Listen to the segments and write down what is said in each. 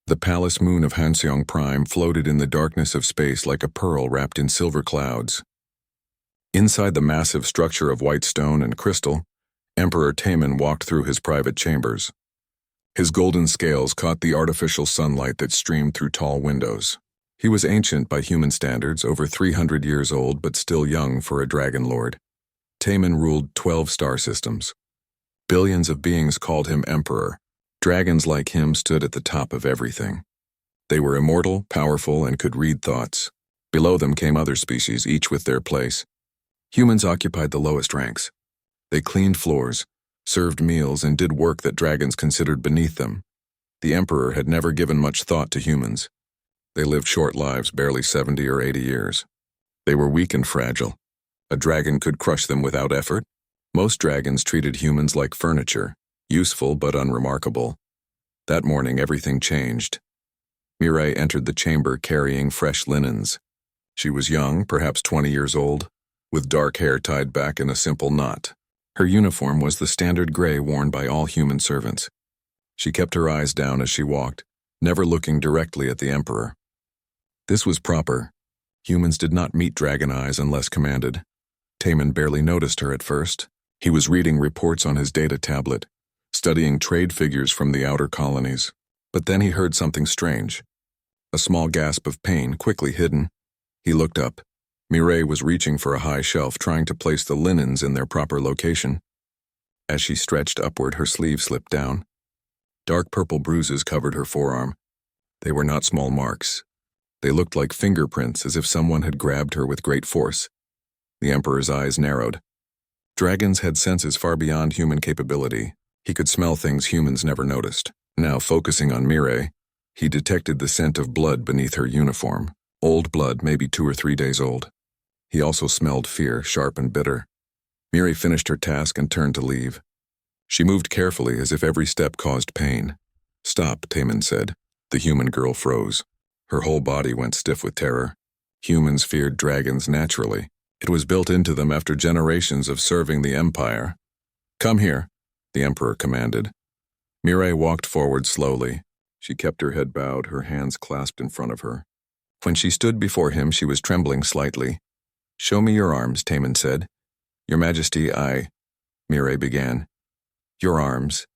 The palace moon of Hanseong Prime floated in the darkness of space like a pearl wrapped in silver clouds. Inside the massive structure of white stone and crystal, Emperor Taemin walked through his private chambers. His golden scales caught the artificial sunlight that streamed through tall windows. He was ancient by human standards, over 300 years old but still young for a dragon lord. Taemin ruled 12 star systems. Billions of beings called him Emperor. Dragons like him stood at the top of everything. They were immortal, powerful, and could read thoughts. Below them came other species, each with their place. Humans occupied the lowest ranks. They cleaned floors, served meals, and did work that dragons considered beneath them. The Emperor had never given much thought to humans. They lived short lives, barely 70 or 80 years. They were weak and fragile. A dragon could crush them without effort. Most dragons treated humans like furniture, useful but unremarkable. That morning, everything changed. Mirai entered the chamber carrying fresh linens. She was young, perhaps 20 years old, with dark hair tied back in a simple knot. Her uniform was the standard gray worn by all human servants. She kept her eyes down as she walked, never looking directly at the Emperor. This was proper. Humans did not meet dragon eyes unless commanded. Taemin barely noticed her at first. He was reading reports on his data tablet, studying trade figures from the outer colonies. But then he heard something strange. A small gasp of pain, quickly hidden. He looked up. Mirai was reaching for a high shelf, trying to place the linens in their proper location. As she stretched upward, her sleeve slipped down. Dark purple bruises covered her forearm. They were not small marks. They looked like fingerprints, as if someone had grabbed her with great force. The Emperor's eyes narrowed. Dragons had senses far beyond human capability. He could smell things humans never noticed. Now, focusing on Mirai, he detected the scent of blood beneath her uniform. Old blood, maybe 2 or 3 days old. He also smelled fear, sharp and bitter. Mirai finished her task and turned to leave. She moved carefully, as if every step caused pain. "Stop," Taemin said. The human girl froze. Her whole body went stiff with terror. Humans feared dragons naturally. It was built into them after generations of serving the Empire. "Come here," the Emperor commanded. Mirai walked forward slowly. She kept her head bowed, her hands clasped in front of her. When she stood before him, she was trembling slightly. "Show me your arms," Taemin said. "Your Majesty, Mirai began. "Your arms."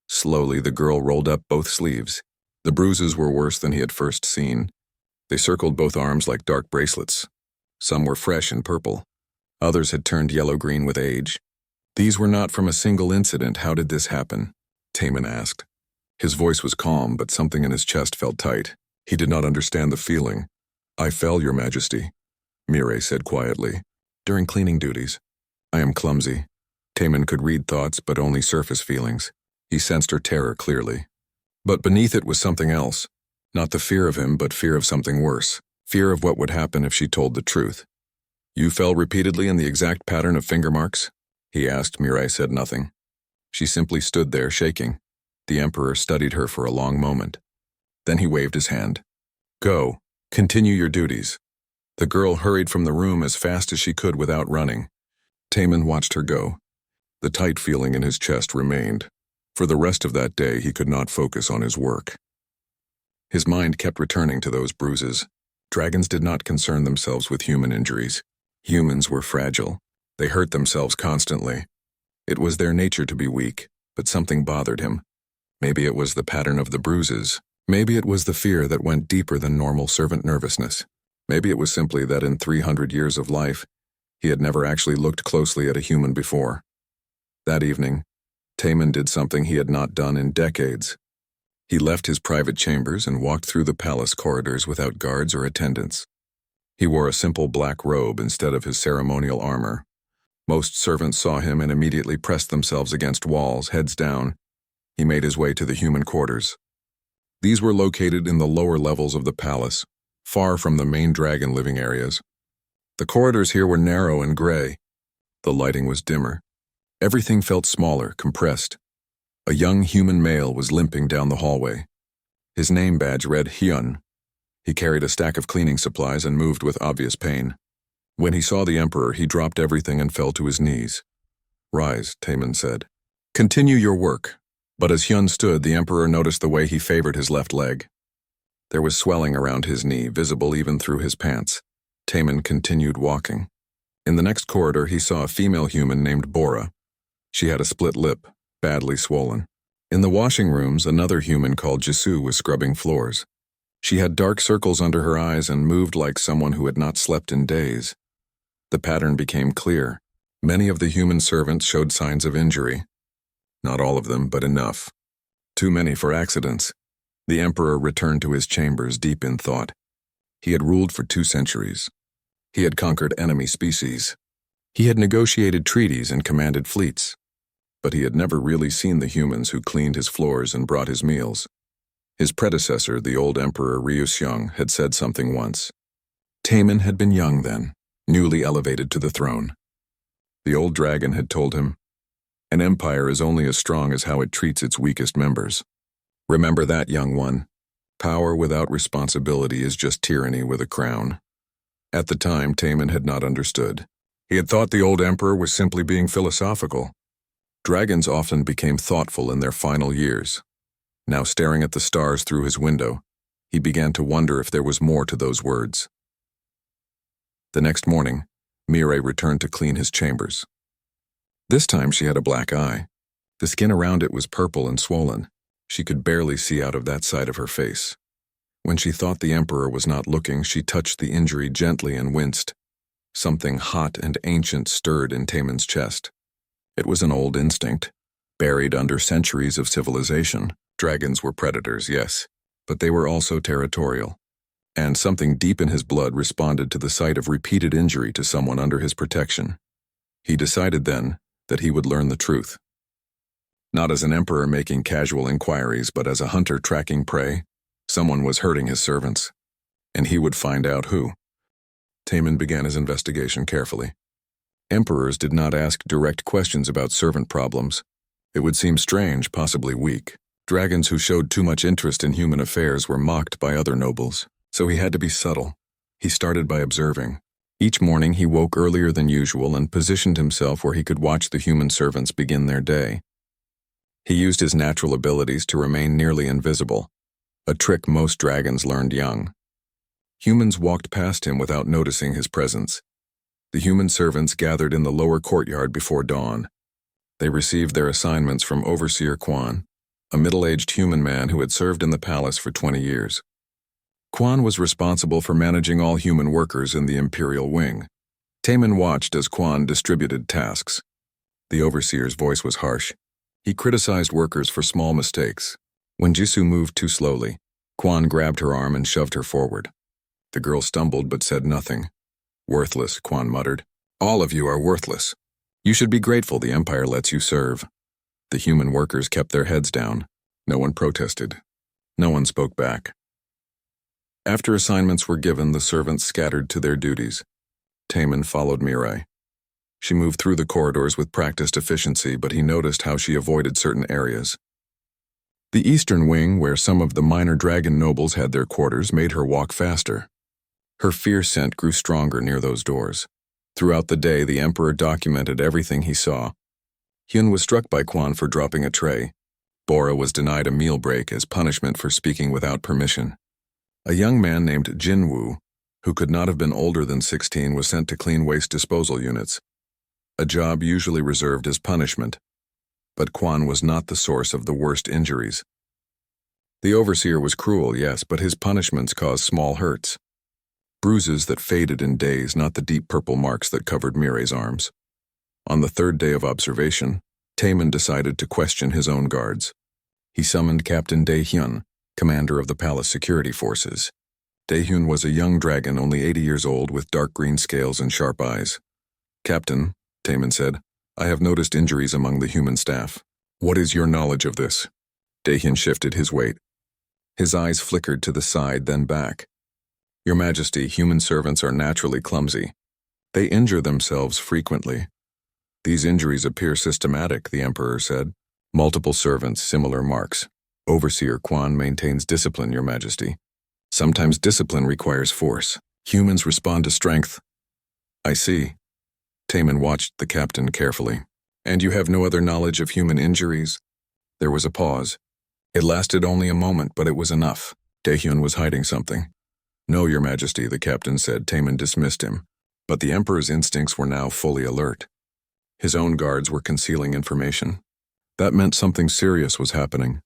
Slowly, the girl rolled up both sleeves. The bruises were worse than he had first seen. They circled both arms like dark bracelets. Some were fresh and purple. Others had turned yellow-green with age. "These were not from a single incident. How did this happen?" Taemin asked. His voice was calm, but something in his chest felt tight. He did not understand the feeling. "I fell, Your Majesty," Mirai said quietly. "During cleaning duties. I am clumsy." Taemin could read thoughts, but only surface feelings. He sensed her terror clearly. But beneath it was something else. Not the fear of him, but fear of something worse. Fear of what would happen if she told the truth. "You fell repeatedly in the exact pattern of finger marks?" he asked. Mirai said nothing. She simply stood there, shaking. The Emperor studied her for a long moment. Then he waved his hand. "Go. Continue your duties." The girl hurried from the room as fast as she could without running. Taemin watched her go. The tight feeling in his chest remained. For the rest of that day, he could not focus on his work. His mind kept returning to those bruises. Dragons did not concern themselves with human injuries. Humans were fragile. They hurt themselves constantly. It was their nature to be weak, but something bothered him. Maybe it was the pattern of the bruises. Maybe it was the fear that went deeper than normal servant nervousness. Maybe it was simply that in 300 years of life, he had never actually looked closely at a human before. That evening, Taemin did something he had not done in decades. He left his private chambers and walked through the palace corridors without guards or attendants. He wore a simple black robe instead of his ceremonial armor. Most servants saw him and immediately pressed themselves against walls, heads down. He made his way to the human quarters. These were located in the lower levels of the palace, far from the main dragon living areas. The corridors here were narrow and gray. The lighting was dimmer. Everything felt smaller, compressed. A young human male was limping down the hallway. His name badge read Hyun. He carried a stack of cleaning supplies and moved with obvious pain. When he saw the Emperor, he dropped everything and fell to his knees. "Rise," Taemin said. "Continue your work." But as Hyun stood, the Emperor noticed the way he favored his left leg. There was swelling around his knee, visible even through his pants. Taman continued walking. In the next corridor, he saw a female human named Bora. She had a split lip, badly swollen. In the washing rooms, another human called Jisoo was scrubbing floors. She had dark circles under her eyes and moved like someone who had not slept in days. The pattern became clear. Many of the human servants showed signs of injury. Not all of them, but enough. Too many for accidents. The Emperor returned to his chambers deep in thought. He had ruled for 2 centuries. He had conquered enemy species. He had negotiated treaties and commanded fleets. But he had never really seen the humans who cleaned his floors and brought his meals. His predecessor, the old Emperor Ryuseong, had said something once. Taman had been young then, newly elevated to the throne. The old dragon had told him, "An empire is only as strong as how it treats its weakest members. Remember that, young one. Power without responsibility is just tyranny with a crown." At the time, Taman had not understood. He had thought the old emperor was simply being philosophical. Dragons often became thoughtful in their final years. Now staring at the stars through his window, he began to wonder if there was more to those words. The next morning, Mirai returned to clean his chambers. This time she had a black eye. The skin around it was purple and swollen. She could barely see out of that side of her face. When she thought the emperor was not looking, she touched the injury gently and winced. Something hot and ancient stirred in Taman's chest. It was an old instinct, buried under centuries of civilization. Dragons were predators, yes, but they were also territorial. And something deep in his blood responded to the sight of repeated injury to someone under his protection. He decided then that he would learn the truth. Not as an emperor making casual inquiries, but as a hunter tracking prey. Someone was hurting his servants, and he would find out who. Taman began his investigation carefully. Emperors did not ask direct questions about servant problems. It would seem strange, possibly weak. Dragons who showed too much interest in human affairs were mocked by other nobles, so he had to be subtle. He started by observing. Each morning he woke earlier than usual and positioned himself where he could watch the human servants begin their day. He used his natural abilities to remain nearly invisible, a trick most dragons learned young. Humans walked past him without noticing his presence. The human servants gathered in the lower courtyard before dawn. They received their assignments from Overseer Quan, a middle-aged human man who had served in the palace for 20 years. Quan was responsible for managing all human workers in the Imperial Wing. Taman watched as Quan distributed tasks. The Overseer's voice was harsh. He criticized workers for small mistakes. When Jisoo moved too slowly, Quan grabbed her arm and shoved her forward. The girl stumbled but said nothing. "Worthless," Quan muttered. "All of you are worthless. You should be grateful the Empire lets you serve." The human workers kept their heads down. No one protested. No one spoke back. After assignments were given, the servants scattered to their duties. Taman followed Mirai. She moved through the corridors with practiced efficiency, but he noticed how she avoided certain areas. The eastern wing, where some of the minor dragon nobles had their quarters, made her walk faster. Her fear scent grew stronger near those doors. Throughout the day, the Emperor documented everything he saw. Hyun was struck by Quan for dropping a tray. Bora was denied a meal break as punishment for speaking without permission. A young man named Jinwoo, who could not have been older than 16, was sent to clean waste disposal units, a job usually reserved as punishment. But Quan was not the source of the worst injuries. The Overseer was cruel, yes, but his punishments caused small hurts. Bruises that faded in days, not the deep purple marks that covered Mirai's arms. On the 3rd day of observation, Taman decided to question his own guards. He summoned Captain Daehyun, commander of the palace security forces. Daehyun was a young dragon only 80 years old with dark green scales and sharp eyes. "Captain," Taman said, "I have noticed injuries among the human staff. What is your knowledge of this?" Daehyun shifted his weight. His eyes flickered to the side, then back. "Your Majesty, human servants are naturally clumsy. They injure themselves frequently." "These injuries appear systematic," the Emperor said. "Multiple servants, similar marks. Overseer Quan maintains discipline, Your Majesty. Sometimes discipline requires force. Humans respond to strength." "I see." Taman watched the captain carefully. "And you have no other knowledge of human injuries?" There was a pause. It lasted only a moment, but it was enough. Daehyun was hiding something. No, Your Majesty, the captain said. Taemin dismissed him. But the Emperor's instincts were now fully alert. His own guards were concealing information. That meant something serious was happening,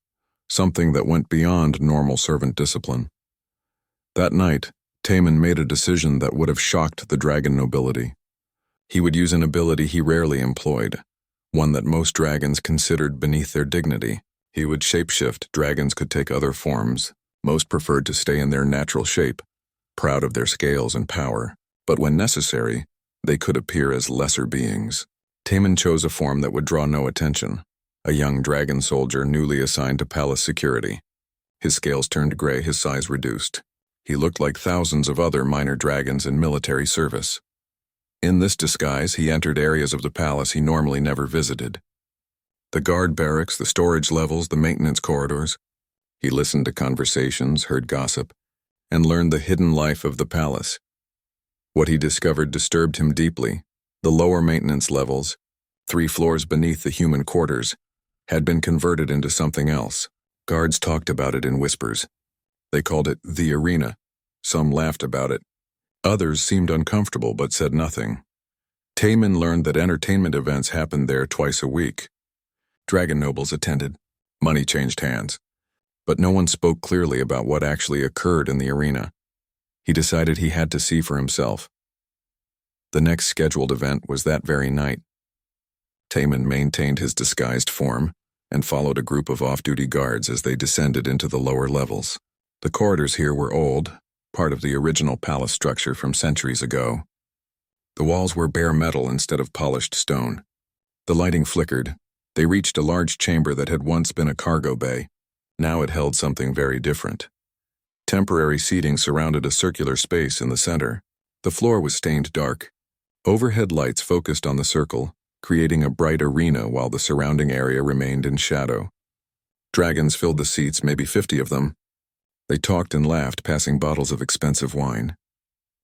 something that went beyond normal servant discipline. That night, Taemin made a decision that would have shocked the dragon nobility. He would use an ability he rarely employed, one that most dragons considered beneath their dignity. He would shapeshift. Dragons could take other forms. Most preferred to stay in their natural shape, proud of their scales and power. But when necessary, they could appear as lesser beings. Taemin chose a form that would draw no attention, a young dragon soldier newly assigned to palace security. His scales turned gray, his size reduced. He looked like thousands of other minor dragons in military service. In this disguise, he entered areas of the palace he normally never visited. The guard barracks, the storage levels, the maintenance corridors. He listened to conversations, heard gossip, and learned the hidden life of the palace. What he discovered disturbed him deeply. The lower maintenance levels, 3 floors beneath the human quarters, had been converted into something else. Guards talked about it in whispers. They called it the arena. Some laughed about it. Others seemed uncomfortable but said nothing. Taemin learned that entertainment events happened there twice a week. Dragon nobles attended. Money changed hands. But no one spoke clearly about what actually occurred in the arena. He decided he had to see for himself. The next scheduled event was that very night. Taemin maintained his disguised form and followed a group of off-duty guards as they descended into the lower levels. The corridors here were old, part of the original palace structure from centuries ago. The walls were bare metal instead of polished stone. The lighting flickered. They reached a large chamber that had once been a cargo bay. Now it held something very different. Temporary seating surrounded a circular space in the center. The floor was stained dark. Overhead lights focused on the circle, creating a bright arena while the surrounding area remained in shadow. Dragons filled the seats, maybe 50 of them. They talked and laughed, passing bottles of expensive wine.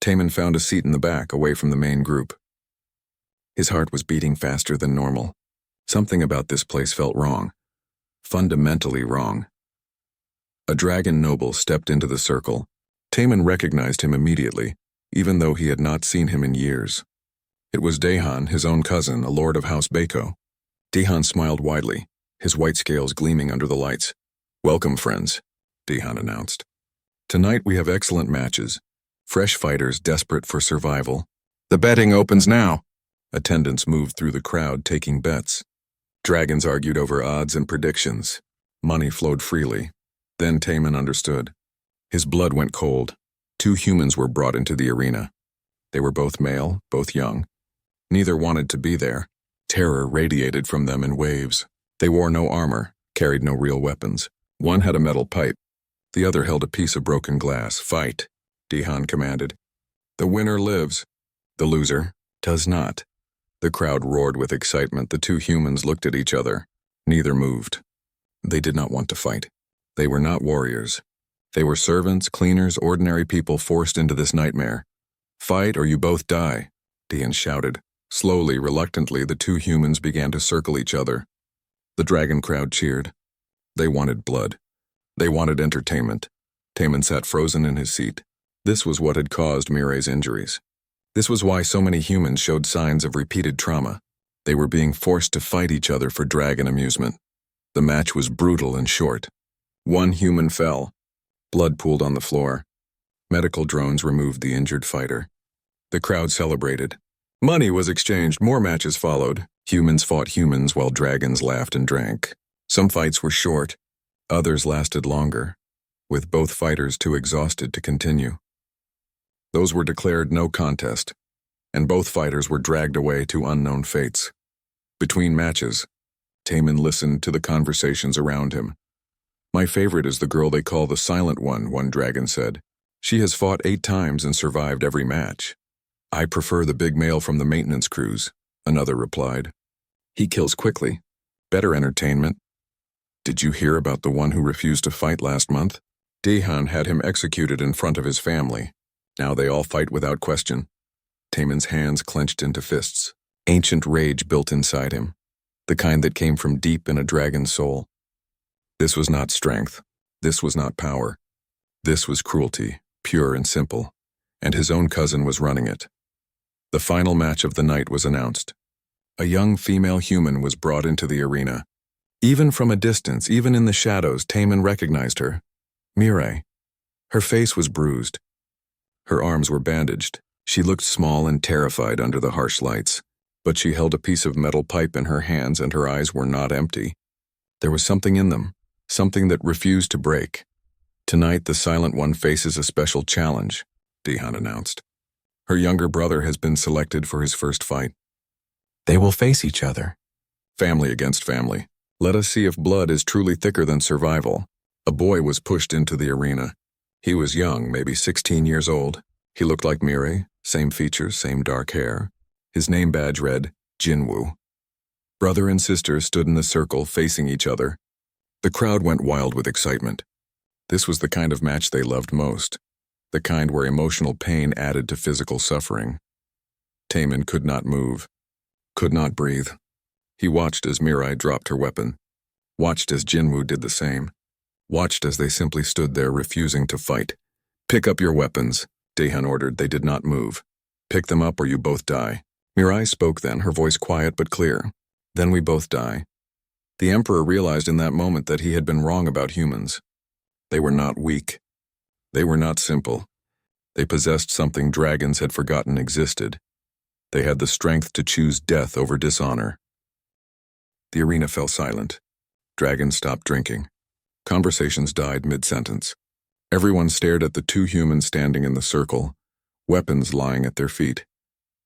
Taemin found a seat in the back, away from the main group. His heart was beating faster than normal. Something about this place felt wrong. Fundamentally wrong. A dragon noble stepped into the circle. Taemin recognized him immediately, even though he had not seen him in years. It was Daehyun, his own cousin, a lord of House Baeko. Daehyun smiled widely, his white scales gleaming under the lights. "Welcome, friends," Daehyun announced. "Tonight we have excellent matches. Fresh fighters desperate for survival. The betting opens now." Attendants moved through the crowd, taking bets. Dragons argued over odds and predictions. Money flowed freely. Then Taemin understood. His blood went cold. 2 humans were brought into the arena. They were both male, both young. Neither wanted to be there. Terror radiated from them in waves. They wore no armor, carried no real weapons. One had a metal pipe. The other held a piece of broken glass. "Fight," Daehyun commanded. "The winner lives. The loser does not." The crowd roared with excitement. The 2 humans looked at each other. Neither moved. They did not want to fight. They were not warriors. They were servants, cleaners, ordinary people forced into this nightmare. "Fight or you both die," Daehyun shouted. Slowly, reluctantly, the 2 humans began to circle each other. The dragon crowd cheered. They wanted blood. They wanted entertainment. Taemin sat frozen in his seat. This was what had caused Mirai's injuries. This was why so many humans showed signs of repeated trauma. They were being forced to fight each other for dragon amusement. The match was brutal and short. 1 human fell. Blood pooled on the floor. Medical drones removed the injured fighter. The crowd celebrated. Money was exchanged. More matches followed. Humans fought humans while dragons laughed and drank. Some fights were short. Others lasted longer, with both fighters too exhausted to continue. Those were declared no contest, and both fighters were dragged away to unknown fates. Between matches, Taemin listened to the conversations around him. "My favorite is the girl they call the Silent one dragon said. "She has fought 8 times and survived every match." "I prefer the big male from the maintenance crews," another replied. "He kills quickly. Better entertainment." "Did you hear about the one who refused to fight last month? Daehyun had him executed in front of his family. Now they all fight without question." Taemin's hands clenched into fists. Ancient rage built inside him, the kind that came from deep in a dragon's soul. This was not strength. This was not power. This was cruelty, pure and simple, and his own cousin was running it. The final match of the night was announced. A young female human was brought into the arena. Even from a distance, even in the shadows, Taemin recognized her. Mirai. Her face was bruised. Her arms were bandaged. She looked small and terrified under the harsh lights, but she held a piece of metal pipe in her hands and her eyes were not empty. There was something in them, something that refused to break. Tonight, the Silent One faces a special challenge, Dehan announced. Her younger brother has been selected for his first fight. They will face each other. Family against family. Let us see if blood is truly thicker than survival. A boy was pushed into the arena. He was young, maybe 16 years old. He looked like Mirai, same features, same dark hair. His name badge read, Jinwoo. Brother and sister stood in a circle facing each other. The crowd went wild with excitement. This was the kind of match they loved most, the kind where emotional pain added to physical suffering. Taemin could not move, could not breathe. He watched as Mirai dropped her weapon, watched as Jinwoo did the same, watched as they simply stood there refusing to fight. Pick up your weapons, Daehan ordered. They did not move. Pick them up or you both die. Mirai spoke then, her voice quiet but clear. Then we both die. The Emperor realized in that moment that he had been wrong about humans. They were not weak. They were not simple. They possessed something dragons had forgotten existed. They had the strength to choose death over dishonor. The arena fell silent. Dragons stopped drinking. Conversations died mid-sentence. Everyone stared at the two humans standing in the circle, weapons lying at their feet.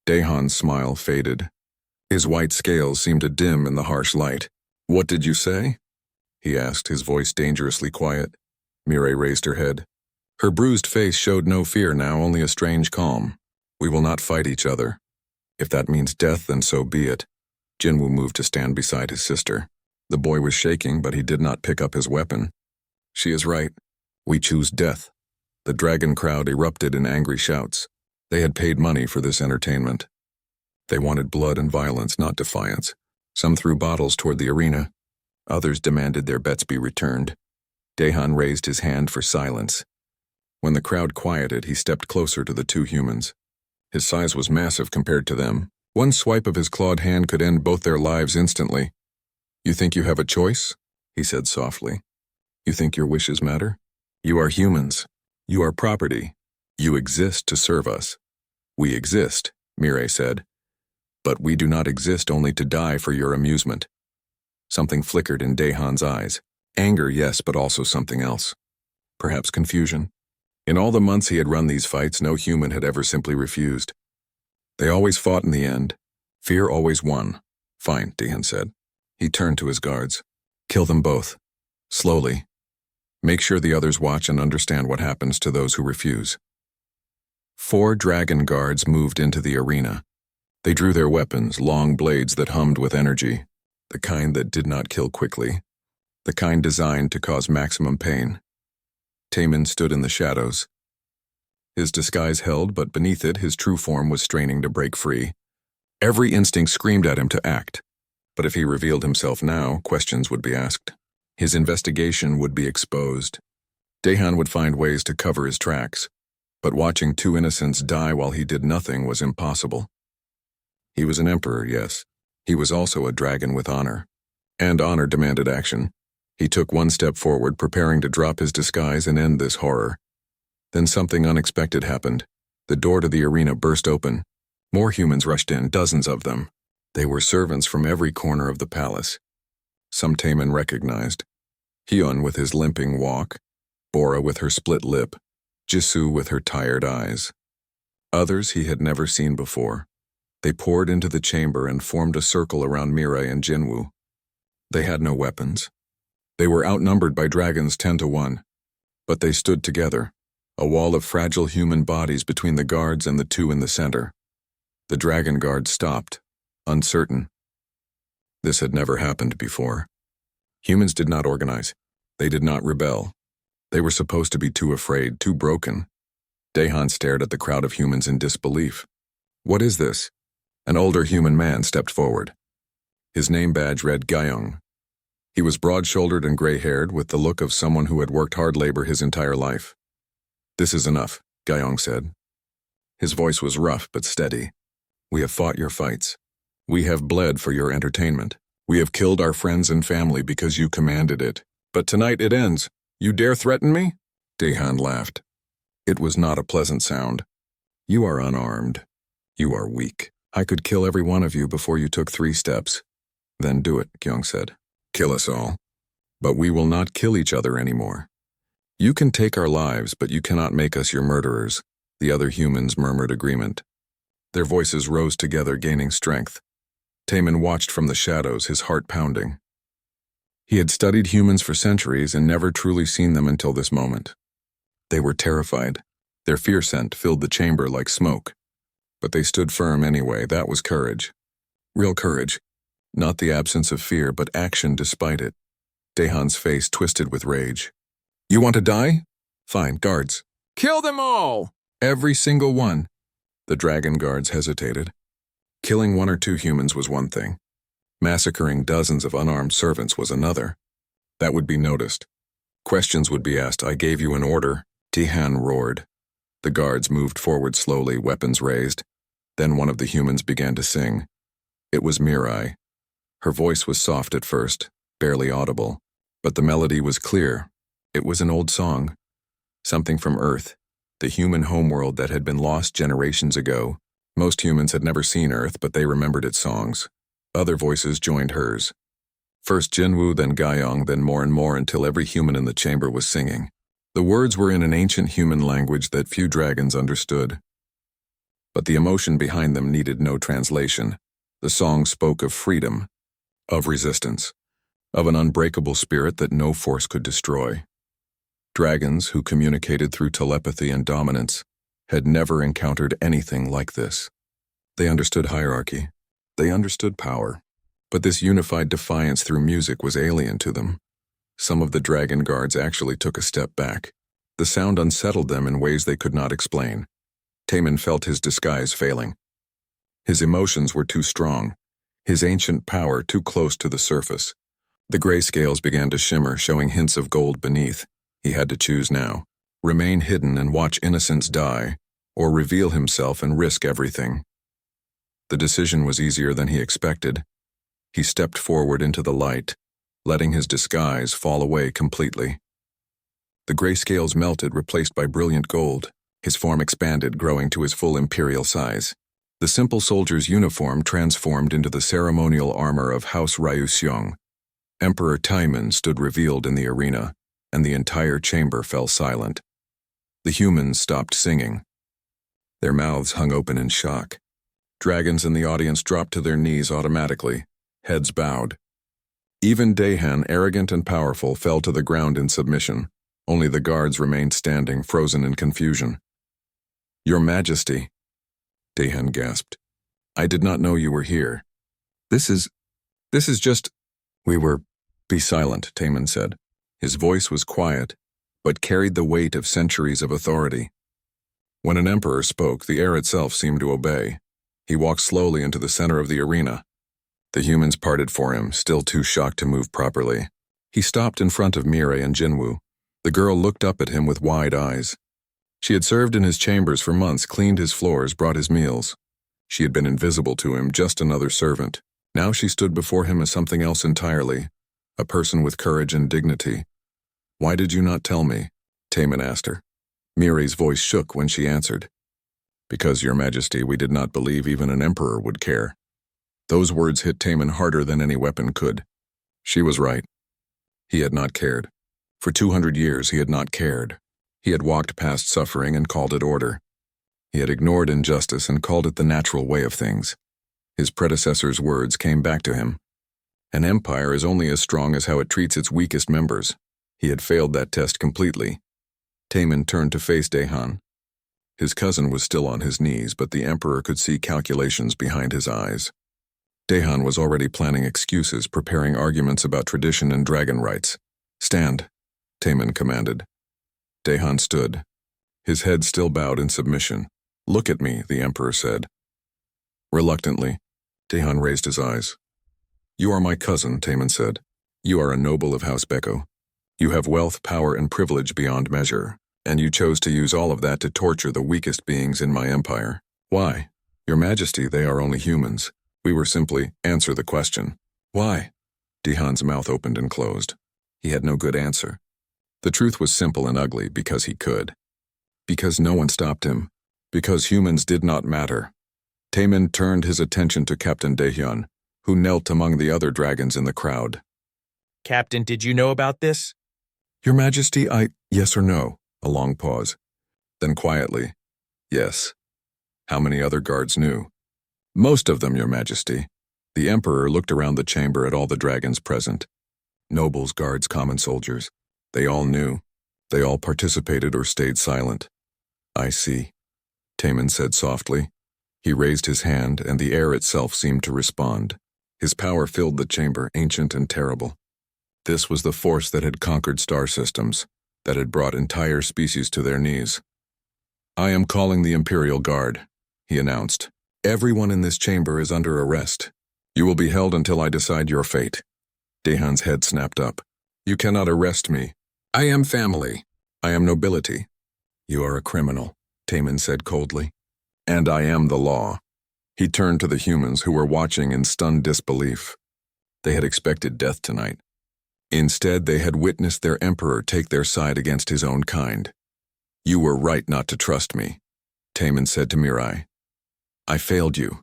Daehan's smile faded. His white scales seemed to dim in the harsh light. What did you say? He asked, his voice dangerously quiet. Mirai raised her head. Her bruised face showed no fear now, only a strange calm. We will not fight each other. If that means death, then so be it. Jinwoo moved to stand beside his sister. The boy was shaking, but he did not pick up his weapon. She is right. We choose death. The dragon crowd erupted in angry shouts. They had paid money for this entertainment. They wanted blood and violence, not defiance. Some threw bottles toward the arena. Others demanded their bets be returned. Daehan raised his hand for silence. When the crowd quieted, he stepped closer to the two humans. His size was massive compared to them. One swipe of his clawed hand could end both their lives instantly. You think you have a choice? He said softly. You think your wishes matter? You are humans. You are property. You exist to serve us. We exist, Mirai said. But we do not exist only to die for your amusement. Something flickered in Daehan's eyes. Anger, yes, but also something else. Perhaps confusion. In all the months he had run these fights, no human had ever simply refused. They always fought in the end. Fear always won. Fine, Daehan said. He turned to his guards. Kill them both. Slowly. Make sure the others watch and understand what happens to those who refuse. 4 dragon guards moved into the arena. They drew their weapons, long blades that hummed with energy, the kind that did not kill quickly, the kind designed to cause maximum pain. Taemin stood in the shadows. His disguise held, but beneath it his true form was straining to break free. Every instinct screamed at him to act, but if he revealed himself now, questions would be asked. His investigation would be exposed. Daehan would find ways to cover his tracks, but watching 2 innocents die while he did nothing was impossible. He was an emperor, yes. He was also a dragon with honor. And honor demanded action. He took 1 step forward, preparing to drop his disguise and end this horror. Then something unexpected happened. The door to the arena burst open. More humans rushed in, dozens of them. They were servants from every corner of the palace. Some Taemin recognized. Hyun with his limping walk, Bora with her split lip, Jisoo with her tired eyes. Others he had never seen before. They poured into the chamber and formed a circle around Mirai and Jinwoo. They had no weapons. They were outnumbered by dragons 10-1. But they stood together, a wall of fragile human bodies between the guards and the 2 in the center. The dragon guards stopped, uncertain. This had never happened before. Humans did not organize. They did not rebel. They were supposed to be too afraid, too broken. Daehan stared at the crowd of humans in disbelief. What is this? An older human man stepped forward. His name badge read Gyeong. He was broad-shouldered and gray-haired, with the look of someone who had worked hard labor his entire life. This is enough, Guyong said. His voice was rough but steady. We have fought your fights. We have bled for your entertainment. We have killed our friends and family because you commanded it. But tonight it ends. You dare threaten me? Daehan laughed. It was not a pleasant sound. You are unarmed. You are weak. I could kill every one of you before you took 3 steps. Then do it, Kyung said. Kill us all. But we will not kill each other anymore. You can take our lives, but you cannot make us your murderers. The other humans murmured agreement. Their voices rose together, gaining strength. Taemin watched from the shadows, his heart pounding. He had studied humans for centuries and never truly seen them until this moment. They were terrified. Their fear scent filled the chamber like smoke. But they stood firm anyway. That was courage. Real courage. Not the absence of fear, but action despite it. Daehan's face twisted with rage. You want to die? Fine, guards. Kill them all! Every single one. The dragon guards hesitated. Killing 1 or 2 humans was one thing. Massacring dozens of unarmed servants was another. That would be noticed. Questions would be asked. I gave you an order. Daehan roared. The guards moved forward slowly, weapons raised. Then one of the humans began to sing. It was Mirai. Her voice was soft at first, barely audible, but the melody was clear. It was an old song. Something from Earth, the human homeworld that had been lost generations ago. Most humans had never seen Earth, but they remembered its songs. Other voices joined hers. First Jinwoo, then Guyong, then more and more until every human in the chamber was singing. The words were in an ancient human language that few dragons understood. But the emotion behind them needed no translation. The song spoke of freedom, of resistance, of an unbreakable spirit that no force could destroy. Dragons, who communicated through telepathy and dominance, had never encountered anything like this. They understood hierarchy. They understood power. But this unified defiance through music was alien to them. Some of the dragon guards actually took a step back. The sound unsettled them in ways they could not explain. Taemin felt his disguise failing. His emotions were too strong, his ancient power too close to the surface. The gray scales began to shimmer, showing hints of gold beneath. He had to choose now. Remain hidden and watch innocence die, or reveal himself and risk everything. The decision was easier than he expected. He stepped forward into the light, letting his disguise fall away completely. The gray scales melted, replaced by brilliant gold. His form expanded, growing to his full imperial size. The simple soldier's uniform transformed into the ceremonial armor of House Ryuseong. Emperor Taemin stood revealed in the arena, and the entire chamber fell silent. The humans stopped singing. Their mouths hung open in shock. Dragons in the audience dropped to their knees automatically, heads bowed. Even Daehan, arrogant and powerful, fell to the ground in submission. Only the guards remained standing, frozen in confusion. Your Majesty, Daehan gasped. I did not know you were here. This is just... Be silent, Taemin said. His voice was quiet, but carried the weight of centuries of authority. When an emperor spoke, the air itself seemed to obey. He walked slowly into the center of the arena. The humans parted for him, still too shocked to move properly. He stopped in front of Mirai and Jinwoo. The girl looked up at him with wide eyes. She had served in his chambers for months, cleaned his floors, brought his meals. She had been invisible to him, just another servant. Now she stood before him as something else entirely, a person with courage and dignity. Why did you not tell me? Taemin asked her. Mirai's voice shook when she answered. Because, Your Majesty, we did not believe even an emperor would care. Those words hit Taemin harder than any weapon could. She was right. He had not cared. For 200 years he had not cared. He had walked past suffering and called it order. He had ignored injustice and called it the natural way of things. His predecessor's words came back to him. An empire is only as strong as how it treats its weakest members. He had failed that test completely. Taemin turned to face Daehan. His cousin was still on his knees, but the emperor could see calculations behind his eyes. Daehan was already planning excuses, preparing arguments about tradition and dragon rights. Stand, Taemin commanded. Daehan stood, his head still bowed in submission. Look at me, the emperor said. Reluctantly, Daehan raised his eyes. You are my cousin, Taemin said. You are a noble of House Beko. You have wealth, power, and privilege beyond measure, And you chose to use all of that to torture the weakest beings in my empire. Why? Your Majesty, they are only humans. We were simply, answer the question. Why? Dihan's mouth opened and closed. He had no good answer. The truth was simple and ugly because he could. Because no one stopped him. Because humans did not matter. Taemin turned his attention to Captain Daehyun, who knelt among the other dragons in the crowd. Captain, did you know about this? Your Majesty, yes or no? A long pause. Then quietly, yes. How many other guards knew? Most of them, Your Majesty. The Emperor looked around the chamber at all the dragons present. Nobles, guards, common soldiers. They all knew. They all participated or stayed silent. I see, Taemin said softly. He raised his hand, and the air itself seemed to respond. His power filled the chamber, ancient and terrible. This was the force that had conquered star systems, that had brought entire species to their knees. I am calling the Imperial Guard, he announced. Everyone in this chamber is under arrest. You will be held until I decide your fate. Daehan's head snapped up. You cannot arrest me. I am family. I am nobility. You are a criminal, Taemin said coldly. And I am the law. He turned to the humans who were watching in stunned disbelief. They had expected death tonight. Instead, they had witnessed their emperor take their side against his own kind. You were right not to trust me, Taemin said to Mirai. I failed you.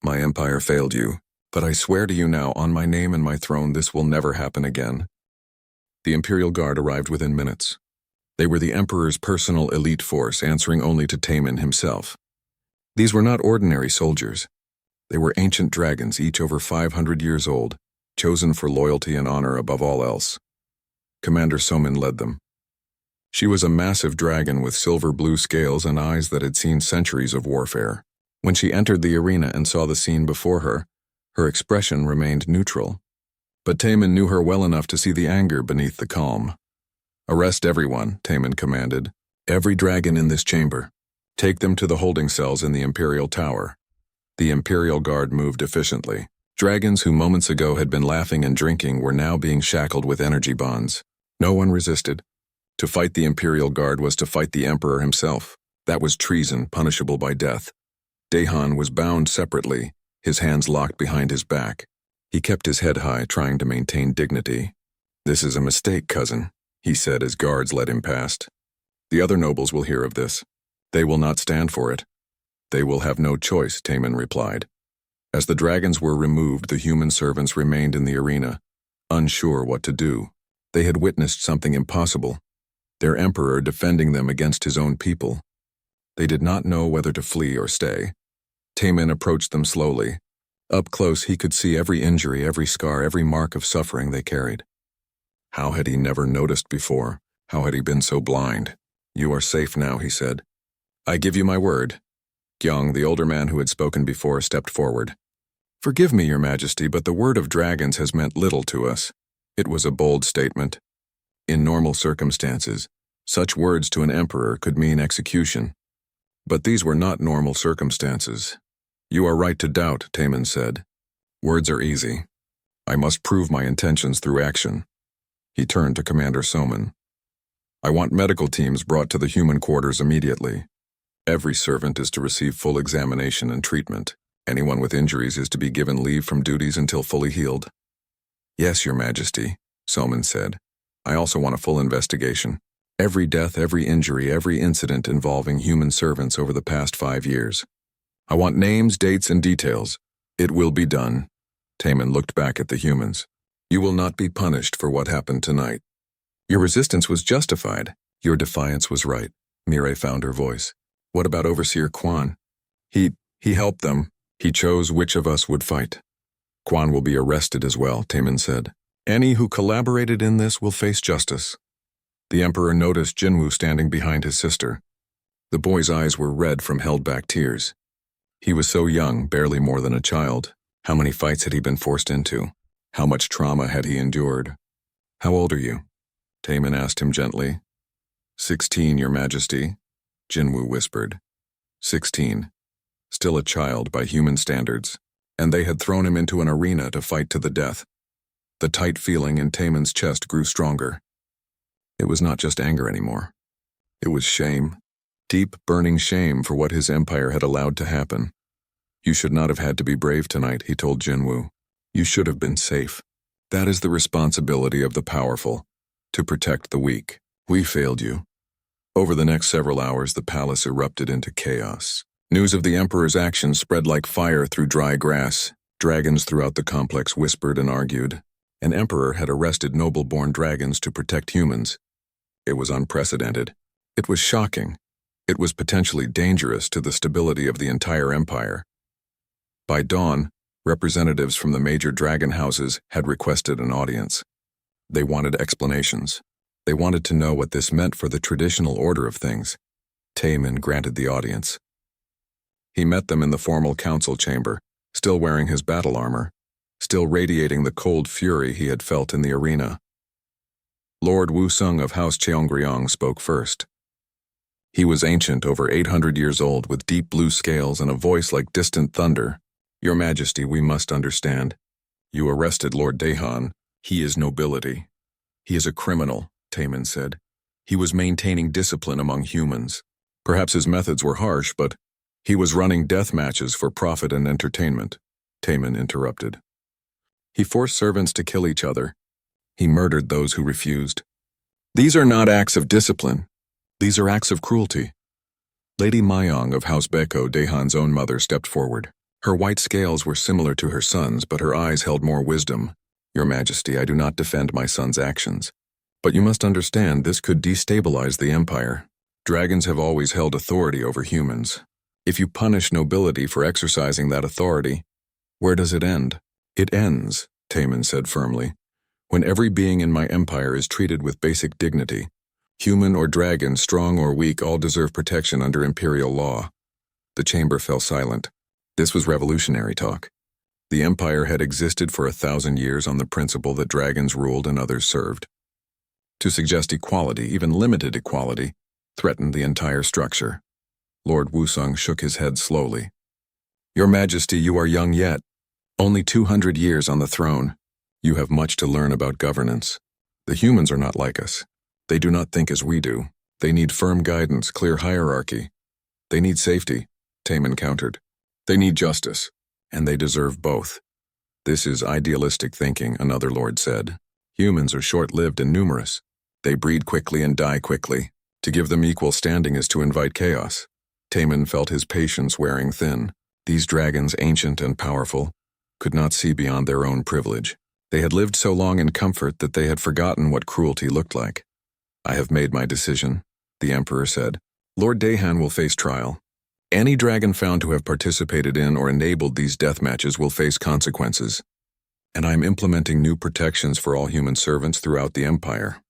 My empire failed you, but I swear to you now on my name and my throne this will never happen again. The Imperial Guard arrived within minutes. They were the Emperor's personal elite force, answering only to Taemin himself. These were not ordinary soldiers. They were ancient dragons, each over 500 years old, chosen for loyalty and honor above all else. Commander Somin led them. She was a massive dragon with silver-blue scales and eyes that had seen centuries of warfare. When she entered the arena and saw the scene before her, her expression remained neutral. But Taemin knew her well enough to see the anger beneath the calm. Arrest everyone, Taemin commanded. Every dragon in this chamber. Take them to the holding cells in the Imperial Tower. The Imperial Guard moved efficiently. Dragons who moments ago had been laughing and drinking were now being shackled with energy bonds. No one resisted. To fight the Imperial Guard was to fight the Emperor himself. That was treason, punishable by death. Daehyun was bound separately, his hands locked behind his back. He kept his head high, trying to maintain dignity. This is a mistake, cousin, he said as guards led him past. The other nobles will hear of this. They will not stand for it. They will have no choice, Taemin replied. As the dragons were removed, the human servants remained in the arena, unsure what to do. They had witnessed something impossible. Their emperor defending them against his own people. They did not know whether to flee or stay. Taemin approached them slowly. Up close, he could see every injury, every scar, every mark of suffering they carried. How had he never noticed before? How had he been so blind? You are safe now, he said. I give you my word. Gyeong, the older man who had spoken before, stepped forward. Forgive me, Your Majesty, but the word of dragons has meant little to us. It was a bold statement. In normal circumstances, such words to an emperor could mean execution. But these were not normal circumstances. You are right to doubt, Taemin said. Words are easy. I must prove my intentions through action. He turned to Commander Somin. I want medical teams brought to the human quarters immediately. Every servant is to receive full examination and treatment. Anyone with injuries is to be given leave from duties until fully healed. Yes, Your Majesty, Somin said. I also want a full investigation. Every death, every injury, every incident involving human servants over the past 5 years. I want names, dates, and details. It will be done. Taemin looked back at the humans. You will not be punished for what happened tonight. Your resistance was justified. Your defiance was right. Mirai found her voice. What about Overseer Quan? He helped them. He chose which of us would fight. Quan will be arrested as well, Taemin said. Any who collaborated in this will face justice. The Emperor noticed Jinwoo standing behind his sister. The boy's eyes were red from held-back tears. He was so young, barely more than a child. How many fights had he been forced into? How much trauma had he endured? How old are you? Taemin asked him gently. 16, Your Majesty, Jinwoo whispered. 16. Still a child by human standards, and they had thrown him into an arena to fight to the death. The tight feeling in Taemin's chest grew stronger. It was not just anger anymore. It was shame. Deep, burning shame for what his empire had allowed to happen. You should not have had to be brave tonight, he told Jinwoo. You should have been safe. That is the responsibility of the powerful, to protect the weak. We failed you. Over the next several hours, the palace erupted into chaos. News of the emperor's actions spread like fire through dry grass. Dragons throughout the complex whispered and argued. An emperor had arrested noble-born dragons to protect humans. It was unprecedented. It was shocking. It was potentially dangerous to the stability of the entire empire. By dawn, representatives from the major dragon houses had requested an audience. They wanted explanations. They wanted to know what this meant for the traditional order of things. Taemin granted the audience. He met them in the formal council chamber, still wearing his battle armor, still radiating the cold fury he had felt in the arena. Lord Wusung of House Cheongryong spoke first. He was ancient, over 800 years old, with deep blue scales and a voice like distant thunder. Your Majesty, we must understand. You arrested Lord Daehan. He is nobility. He is a criminal, Taemin said. He was maintaining discipline among humans. Perhaps his methods were harsh, but he was running death matches for profit and entertainment, Taemin interrupted. He forced servants to kill each other. He murdered those who refused. These are not acts of discipline. These are acts of cruelty. Lady Mayong of House Baeko, Daehan's own mother, stepped forward. Her white scales were similar to her son's, but her eyes held more wisdom. Your Majesty, I do not defend my son's actions. But you must understand, this could destabilize the empire. Dragons have always held authority over humans. If you punish nobility for exercising that authority, where does it end? It ends, Taemin said firmly, when every being in my empire is treated with basic dignity. Human or dragon, strong or weak, all deserve protection under imperial law. The chamber fell silent. This was revolutionary talk. The empire had existed for 1,000 years on the principle that dragons ruled and others served. To suggest equality, even limited equality, threatened the entire structure. Lord Wusung shook his head slowly. Your Majesty, you are young yet. Only 200 years on the throne. You have much to learn about governance. The humans are not like us. They do not think as we do. They need firm guidance, clear hierarchy. They need safety, Taemin countered. They need justice, and they deserve both. This is idealistic thinking, another lord said. Humans are short-lived and numerous. They breed quickly and die quickly. To give them equal standing is to invite chaos. Taemin felt his patience wearing thin. These dragons, ancient and powerful, could not see beyond their own privilege. They had lived so long in comfort that they had forgotten what cruelty looked like. I have made my decision, the Emperor said. Lord Daehan will face trial. Any dragon found to have participated in or enabled these death matches will face consequences. And I am implementing new protections for all human servants throughout the Empire.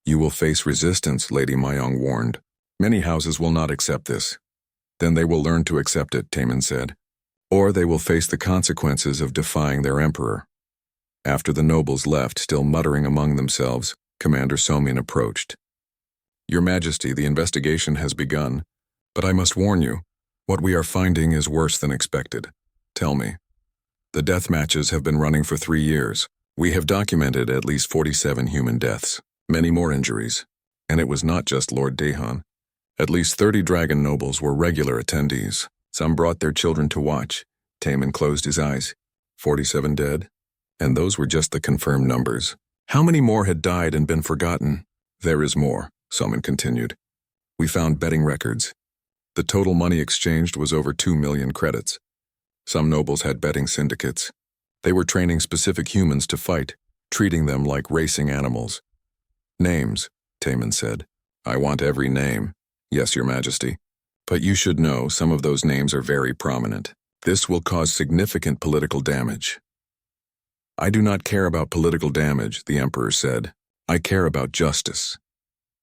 You will face resistance, Lady Mayong warned. Many houses will not accept this. Then they will learn to accept it, Taemin said. Or they will face the consequences of defying their emperor. After the nobles left, still muttering among themselves, Commander Somin approached. Your Majesty, the investigation has begun, but I must warn you, what we are finding is worse than expected. Tell me. The death matches have been running for 3 years. We have documented at least 47 human deaths, many more injuries. And it was not just Lord Daehan. At least 30 dragon nobles were regular attendees. Some brought their children to watch. Taemin closed his eyes. 47 dead? And those were just the confirmed numbers. How many more had died and been forgotten? There is more, Somin continued. We found betting records. The total money exchanged was over 2 million credits. Some nobles had betting syndicates. They were training specific humans to fight, treating them like racing animals. Names, Taemin said. I want every name. Yes, Your Majesty. But you should know some of those names are very prominent. This will cause significant political damage. I do not care about political damage, the Emperor said. I care about justice.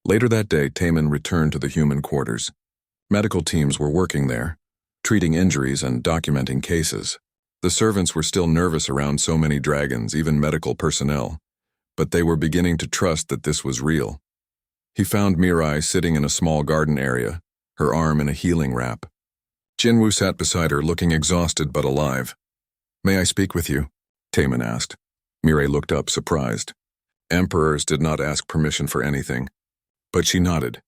Later that day, Taemin returned to the human quarters. Medical teams were working there, treating injuries and documenting cases. The servants were still nervous around so many dragons, even medical personnel, but they were beginning to trust that this was real. He found Mirai sitting in a small garden area, her arm in a healing wrap. Jinwoo sat beside her, looking exhausted but alive. May I speak with you? Taemin asked. Mirai looked up, surprised. Emperors did not ask permission for anything. But she nodded.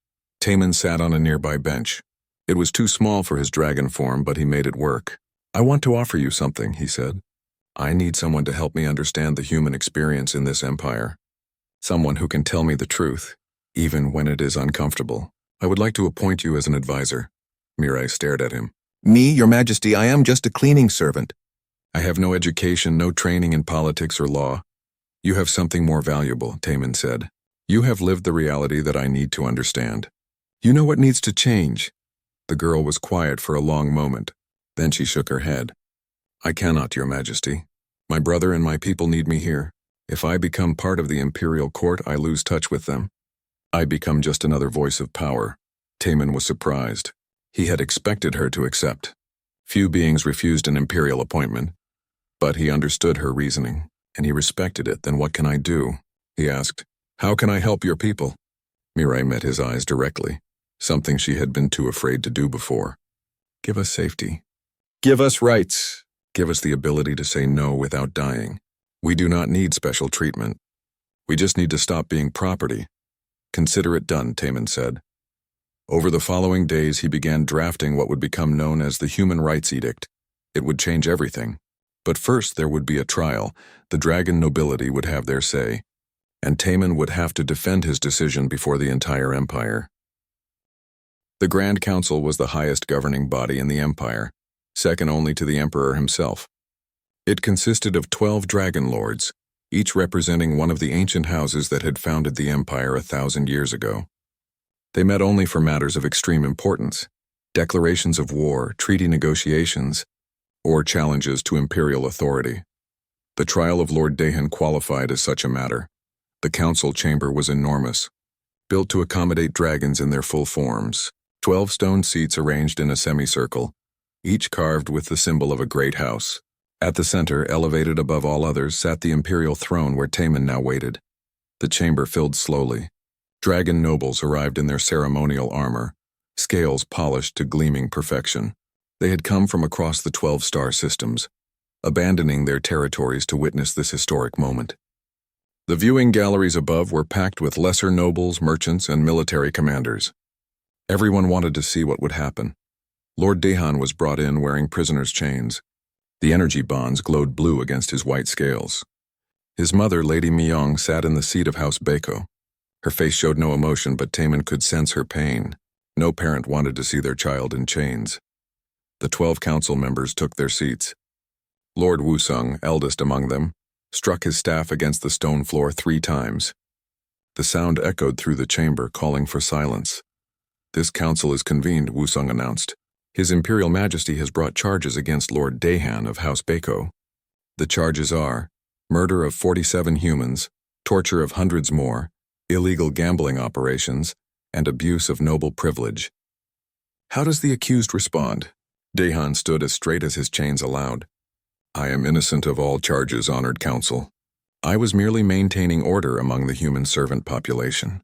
Taman sat on a nearby bench. It was too small for his dragon form, but he made it work. "I want to offer you something," he said. "I need someone to help me understand the human experience in this empire. Someone who can tell me the truth, even when it is uncomfortable. I would like to appoint you as an advisor." Mirai stared at him. "Me, your majesty, I am just a cleaning servant." "I have no education, no training in politics or law. You have something more valuable," Taman said. "You have lived the reality that I need to understand. You know what needs to change." The girl was quiet for a long moment. Then she shook her head. "I cannot, your majesty. My brother and my people need me here. If I become part of the imperial court, I lose touch with them. I become just another voice of power." Taman was surprised. He had expected her to accept. Few beings refused an imperial appointment. But he understood her reasoning, and he respected it. "Then what can I do?" he asked. "How can I help your people?" Mirai met his eyes directly, something she had been too afraid to do before. "Give us safety. Give us rights. Give us the ability to say no without dying. We do not need special treatment. We just need to stop being property." "Consider it done," Taman said. Over the following days, he began drafting what would become known as the Human Rights Edict. It would change everything. But first there would be a trial. The dragon nobility would have their say, and Taman would have to defend his decision before the entire empire. The Grand Council was the highest governing body in the empire, second only to the emperor himself. It consisted of 12 dragon lords, each representing one of the ancient houses that had founded the empire 1,000 years ago. They met only for matters of extreme importance, declarations of war, treaty negotiations, or challenges to imperial authority. The trial of Lord Dahan qualified as such a matter. The council chamber was enormous, built to accommodate dragons in their full forms. 12 stone seats arranged in a semicircle, each carved with the symbol of a great house. At the center, elevated above all others, sat the imperial throne where Taman now waited. The chamber filled slowly. Dragon nobles arrived in their ceremonial armor, scales polished to gleaming perfection. They had come from across the 12 star systems, abandoning their territories to witness this historic moment. The viewing galleries above were packed with lesser nobles, merchants, and military commanders. Everyone wanted to see what would happen. Lord Dahan was brought in wearing prisoner's chains. The energy bonds glowed blue against his white scales. His mother, Lady Myong, sat in the seat of House Bako. Her face showed no emotion, but Taman could sense her pain. No parent wanted to see their child in chains. The 12 council members took their seats. Lord Wusung, eldest among them, struck his staff against the stone floor 3 times. The sound echoed through the chamber, calling for silence. "This council is convened," Wusung announced. "His Imperial Majesty has brought charges against Lord Dahan of House Bako. The charges are murder of 47 humans, torture of hundreds more, illegal gambling operations, and abuse of noble privilege." "How does the accused respond?" Dahan stood as straight as his chains allowed. "I am innocent of all charges, honored council. I was merely maintaining order among the human servant population.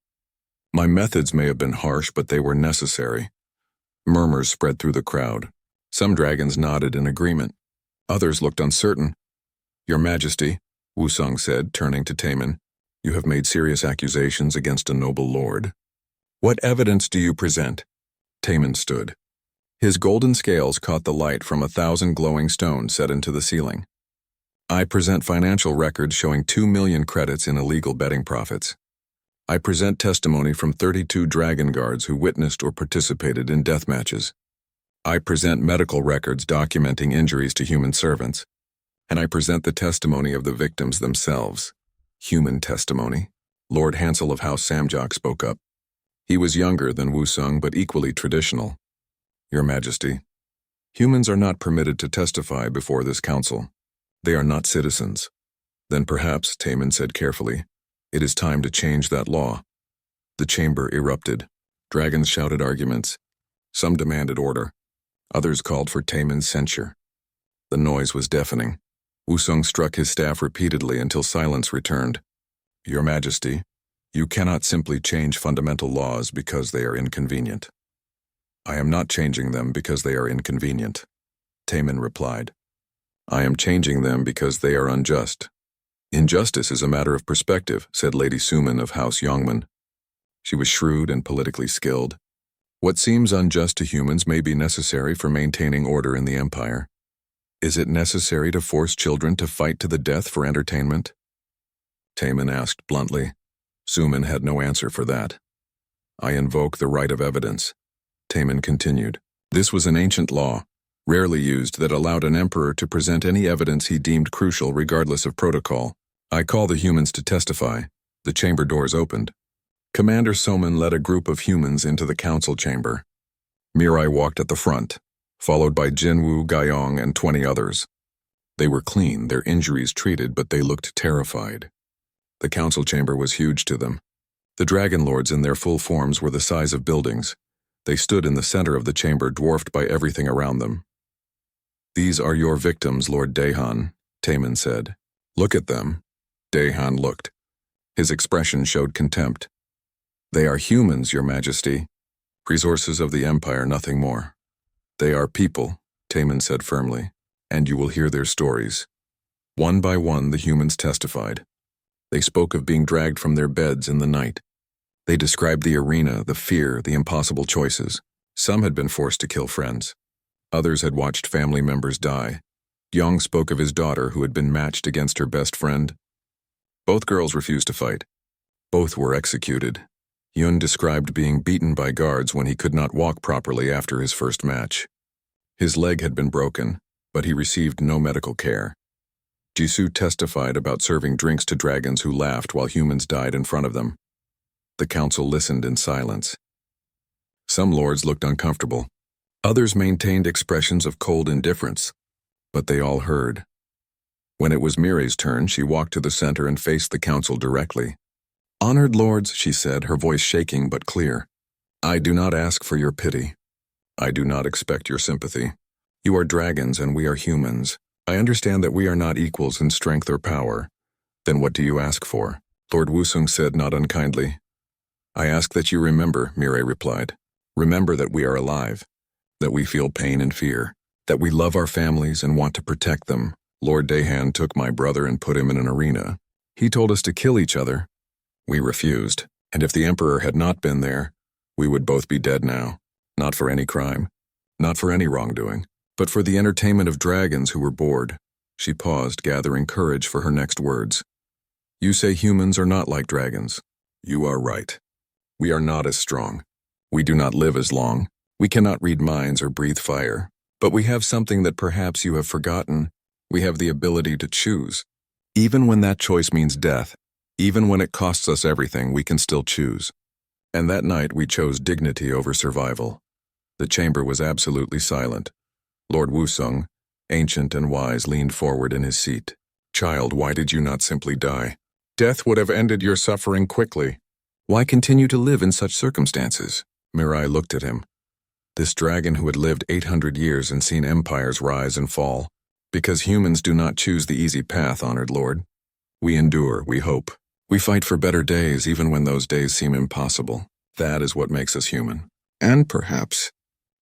My methods may have been harsh, but they were necessary." Murmurs spread through the crowd. Some dragons nodded in agreement. Others looked uncertain. "Your Majesty," Wusung said, turning to Taman, "you have made serious accusations against a noble lord. What evidence do you present?" Taman stood. His golden scales caught the light from 1,000 glowing stones set into the ceiling. "I present financial records showing 2 million credits in illegal betting profits. I present testimony from 32 dragon guards who witnessed or participated in death matches. I present medical records documenting injuries to human servants. And I present the testimony of the victims themselves." "Human testimony?" Lord Hansel of House Samjok spoke up. He was younger than Wusung, but equally traditional. "Your Majesty, humans are not permitted to testify before this council. They are not citizens." "Then perhaps," Taman said carefully, "it is time to change that law." The chamber erupted. Dragons shouted arguments. Some demanded order. Others called for Taman's censure. The noise was deafening. Wusung struck his staff repeatedly until silence returned. "Your Majesty, you cannot simply change fundamental laws because they are inconvenient." "I am not changing them because they are inconvenient," Taman replied. "I am changing them because they are unjust." "Injustice is a matter of perspective," said Lady Suman of House Yongman. She was shrewd and politically skilled. What seems unjust to humans may be necessary for maintaining order in the Empire. Is it necessary to force children to fight to the death for entertainment? Taman asked bluntly. Suman had no answer for that. I invoke the right of evidence. Taman continued. This was an ancient law, rarely used, that allowed an emperor to present any evidence he deemed crucial regardless of protocol. I call the humans to testify. The chamber doors opened. Commander Soman led a group of humans into the council chamber. Mirai walked at the front, followed by Jinwu, Gaiyong, and 20 others. They were clean, their injuries treated, but they looked terrified. The council chamber was huge to them. The dragon lords in their full forms were the size of buildings. They stood in the center of the chamber, dwarfed by everything around them. These are your victims, Lord Dahan, Taman said. Look at them. Dahan looked. His expression showed contempt. They are humans, Your Majesty. Resources of the Empire, nothing more. They are people, Taman said firmly, and you will hear their stories. One by one, the humans testified. They spoke of being dragged from their beds in the night. They described the arena, the fear, the impossible choices. Some had been forced to kill friends. Others had watched family members die. Yong spoke of his daughter who had been matched against her best friend. Both girls refused to fight. Both were executed. Yun described being beaten by guards when he could not walk properly after his first match. His leg had been broken, but he received no medical care. Jisoo testified about serving drinks to dragons who laughed while humans died in front of them. The council listened in silence. Some lords looked uncomfortable. Others maintained expressions of cold indifference, but they all heard. When it was Mirai's turn, she walked to the center and faced the council directly. Honored lords, she said, her voice shaking but clear. I do not ask for your pity. I do not expect your sympathy. You are dragons and we are humans. I understand that we are not equals in strength or power. Then what do you ask for? Lord Wusung said, not unkindly. I ask that you remember, Mirai replied. Remember that we are alive, that we feel pain and fear, that we love our families and want to protect them. Lord Dahan took my brother and put him in an arena. He told us to kill each other. We refused, and if the Emperor had not been there, we would both be dead now. Not for any crime, not for any wrongdoing, but for the entertainment of dragons who were bored. She paused, gathering courage for her next words. You say humans are not like dragons. You are right. We are not as strong. We do not live as long. We cannot read minds or breathe fire. But we have something that perhaps you have forgotten. We have the ability to choose. Even when that choice means death, even when it costs us everything, we can still choose. And that night we chose dignity over survival. The chamber was absolutely silent. Lord Wusung, ancient and wise, leaned forward in his seat. Child, why did you not simply die? Death would have ended your suffering quickly. Why continue to live in such circumstances? Mirai looked at him. This dragon who had lived 800 years and seen empires rise and fall. Because humans do not choose the easy path, honored lord. We endure, we hope. We fight for better days even when those days seem impossible. That is what makes us human. And perhaps,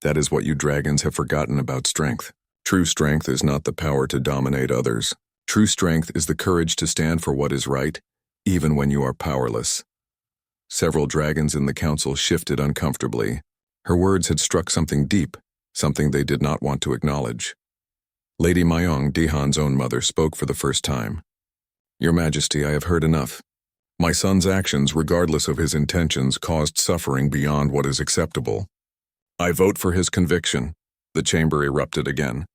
that is what you dragons have forgotten about strength. True strength is not the power to dominate others. True strength is the courage to stand for what is right, even when you are powerless. Several dragons in the council shifted uncomfortably. Her words had struck something deep, something they did not want to acknowledge. Lady Mayong, Dahan's own mother, spoke for the first time. Your Majesty, I have heard enough. My son's actions, regardless of his intentions, caused suffering beyond what is acceptable. I vote for his conviction. The chamber erupted again.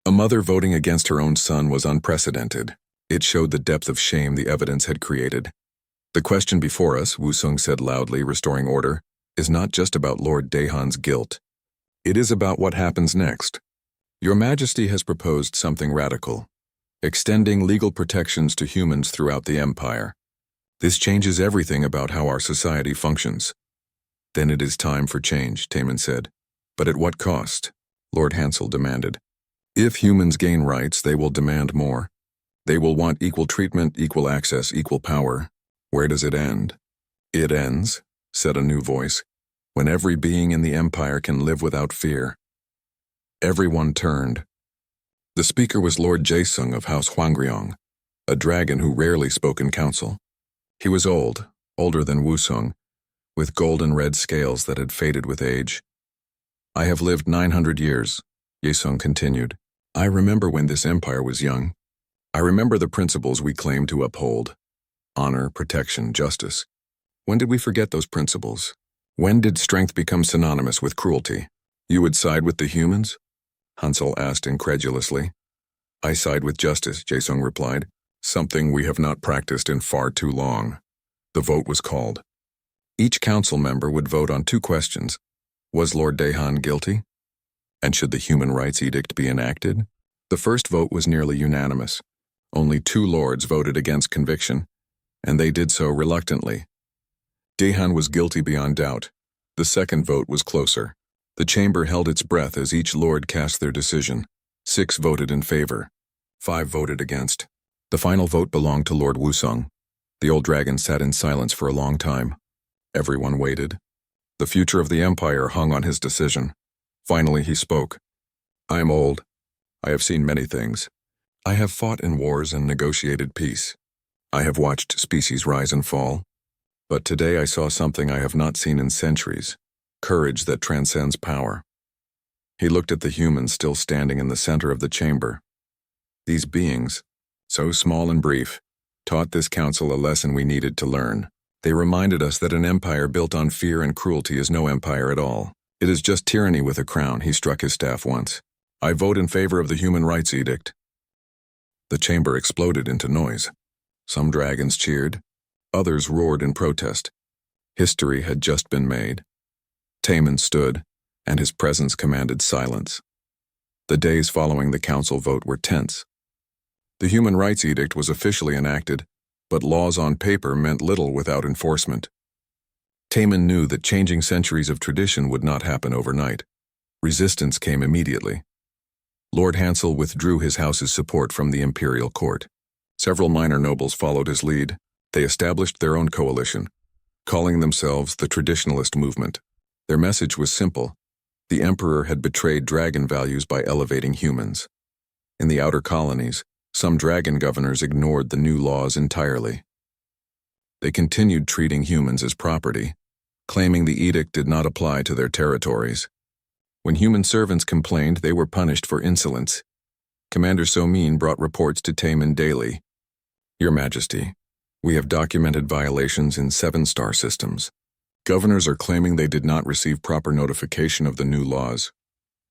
A mother voting against her own son was unprecedented. It showed the depth of shame the evidence had created. The question before us, Wusung said loudly, restoring order, is not just about Lord Dahan's guilt. It is about what happens next. Your Majesty has proposed something radical, extending legal protections to humans throughout the Empire. This changes everything about how our society functions. Then it is time for change, Taman said. But at what cost? Lord Hansel demanded. If humans gain rights, they will demand more. They will want equal treatment, equal access, equal power. Where does it end? It ends, said a new voice, when every being in the Empire can live without fear. Everyone turned. The speaker was Lord Jaesung of House Hwangryong, a dragon who rarely spoke in council. He was old, older than Wusung, with golden red scales that had faded with age. I have lived 900 years, Yesung continued. I remember when this empire was young. I remember the principles we claimed to uphold. Honor, protection, justice. When did we forget those principles? When did strength become synonymous with cruelty? You would side with the humans? Hansel asked incredulously. I side with justice, Jaesung replied, something we have not practiced in far too long. The vote was called. Each council member would vote on 2 questions. Was Lord Daehan guilty? And should the Human Rights Edict be enacted? The first vote was nearly unanimous. Only 2 lords voted against conviction, and they did so reluctantly. Daehan was guilty beyond doubt. The second vote was closer. The chamber held its breath as each lord cast their decision. 6 voted in favor. 5 voted against. The final vote belonged to Lord Wusong. The old dragon sat in silence for a long time. Everyone waited. The future of the empire hung on his decision. Finally he spoke. I am old. I have seen many things. I have fought in wars and negotiated peace. I have watched species rise and fall. But today I saw something I have not seen in centuries. Courage that transcends power. He looked at the humans still standing in the center of the chamber. These beings, so small and brief, taught this council a lesson we needed to learn. They reminded us that an empire built on fear and cruelty is no empire at all. It is just tyranny with a crown, he struck his staff once. I vote in favor of the Human Rights Edict. The chamber exploded into noise. Some dragons cheered. Others roared in protest. History had just been made. Taemin stood, and his presence commanded silence. The days following the council vote were tense. The Human Rights Edict was officially enacted, but laws on paper meant little without enforcement. Taemin knew that changing centuries of tradition would not happen overnight. Resistance came immediately. Lord Hansel withdrew his house's support from the imperial court. Several minor nobles followed his lead. They established their own coalition, calling themselves the Traditionalist Movement. Their message was simple. The emperor had betrayed dragon values by elevating humans. In the outer colonies, some dragon governors ignored the new laws entirely. They continued treating humans as property, claiming the edict did not apply to their territories. When human servants complained, they were punished for insolence. Commander Somin brought reports to Taemin daily. Your Majesty, we have documented violations in 7 star systems. Governors are claiming they did not receive proper notification of the new laws.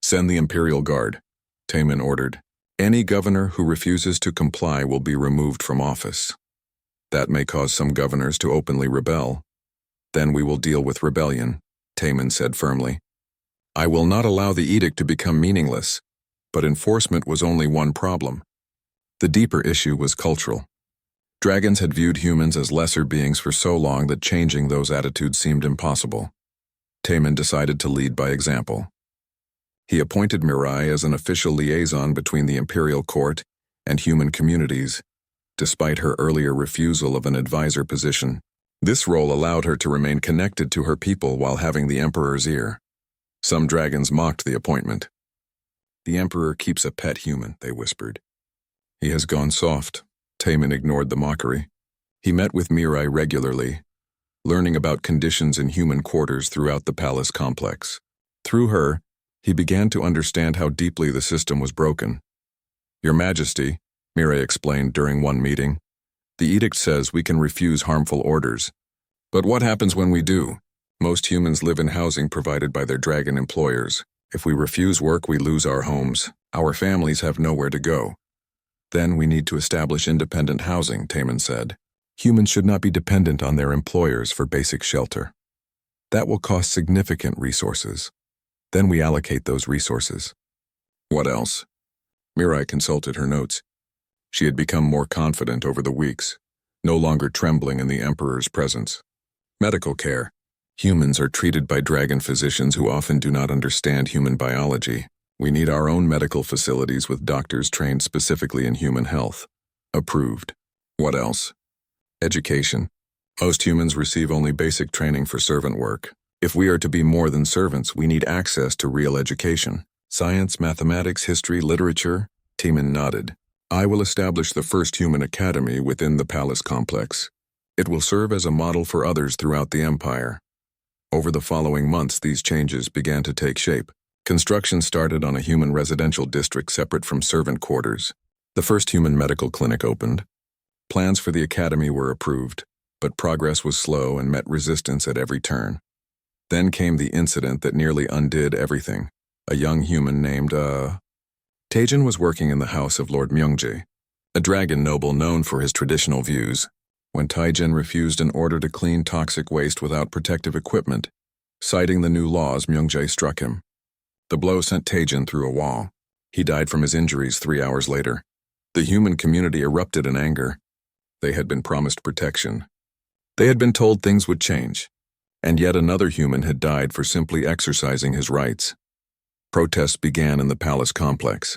Send the Imperial Guard, Taemin ordered. Any governor who refuses to comply will be removed from office. That may cause some governors to openly rebel. Then we will deal with rebellion, Taemin said firmly. I will not allow the edict to become meaningless, but enforcement was only one problem. The deeper issue was cultural. Dragons had viewed humans as lesser beings for so long that changing those attitudes seemed impossible. Taemin decided to lead by example. He appointed Mirai as an official liaison between the imperial court and human communities, despite her earlier refusal of an advisor position. This role allowed her to remain connected to her people while having the emperor's ear. Some dragons mocked the appointment. The emperor keeps a pet human, they whispered. He has gone soft. Taemin ignored the mockery. He met with Mirai regularly, learning about conditions in human quarters throughout the palace complex. Through her, he began to understand how deeply the system was broken. Your Majesty, Mirai explained during one meeting, the edict says we can refuse harmful orders. But what happens when we do? Most humans live in housing provided by their dragon employers. If we refuse work, we lose our homes. Our families have nowhere to go. Then we need to establish independent housing, Taemin said. Humans should not be dependent on their employers for basic shelter. That will cost significant resources. Then we allocate those resources. What else? Mirai consulted her notes. She had become more confident over the weeks, no longer trembling in the emperor's presence. Medical care. Humans are treated by dragon physicians who often do not understand human biology. We need our own medical facilities with doctors trained specifically in human health. Approved. What else? Education. Most humans receive only basic training for servant work. If we are to be more than servants, we need access to real education. Science, mathematics, history, literature. Taemin nodded. I will establish the first human academy within the palace complex. It will serve as a model for others throughout the empire. Over the following months, these changes began to take shape. Construction started on a human residential district separate from servant quarters. The first human medical clinic opened. Plans for the academy were approved, but progress was slow and met resistance at every turn. Then came the incident that nearly undid everything. A young human named, Taejin was working in the house of Lord Myungjae, a dragon noble known for his traditional views. When Taejin refused an order to clean toxic waste without protective equipment, citing the new laws, Myungjae struck him. The blow sent Taejin through a wall. He died from his injuries 3 hours later. The human community erupted in anger. They had been promised protection. They had been told things would change. And yet another human had died for simply exercising his rights. Protests began in the palace complex.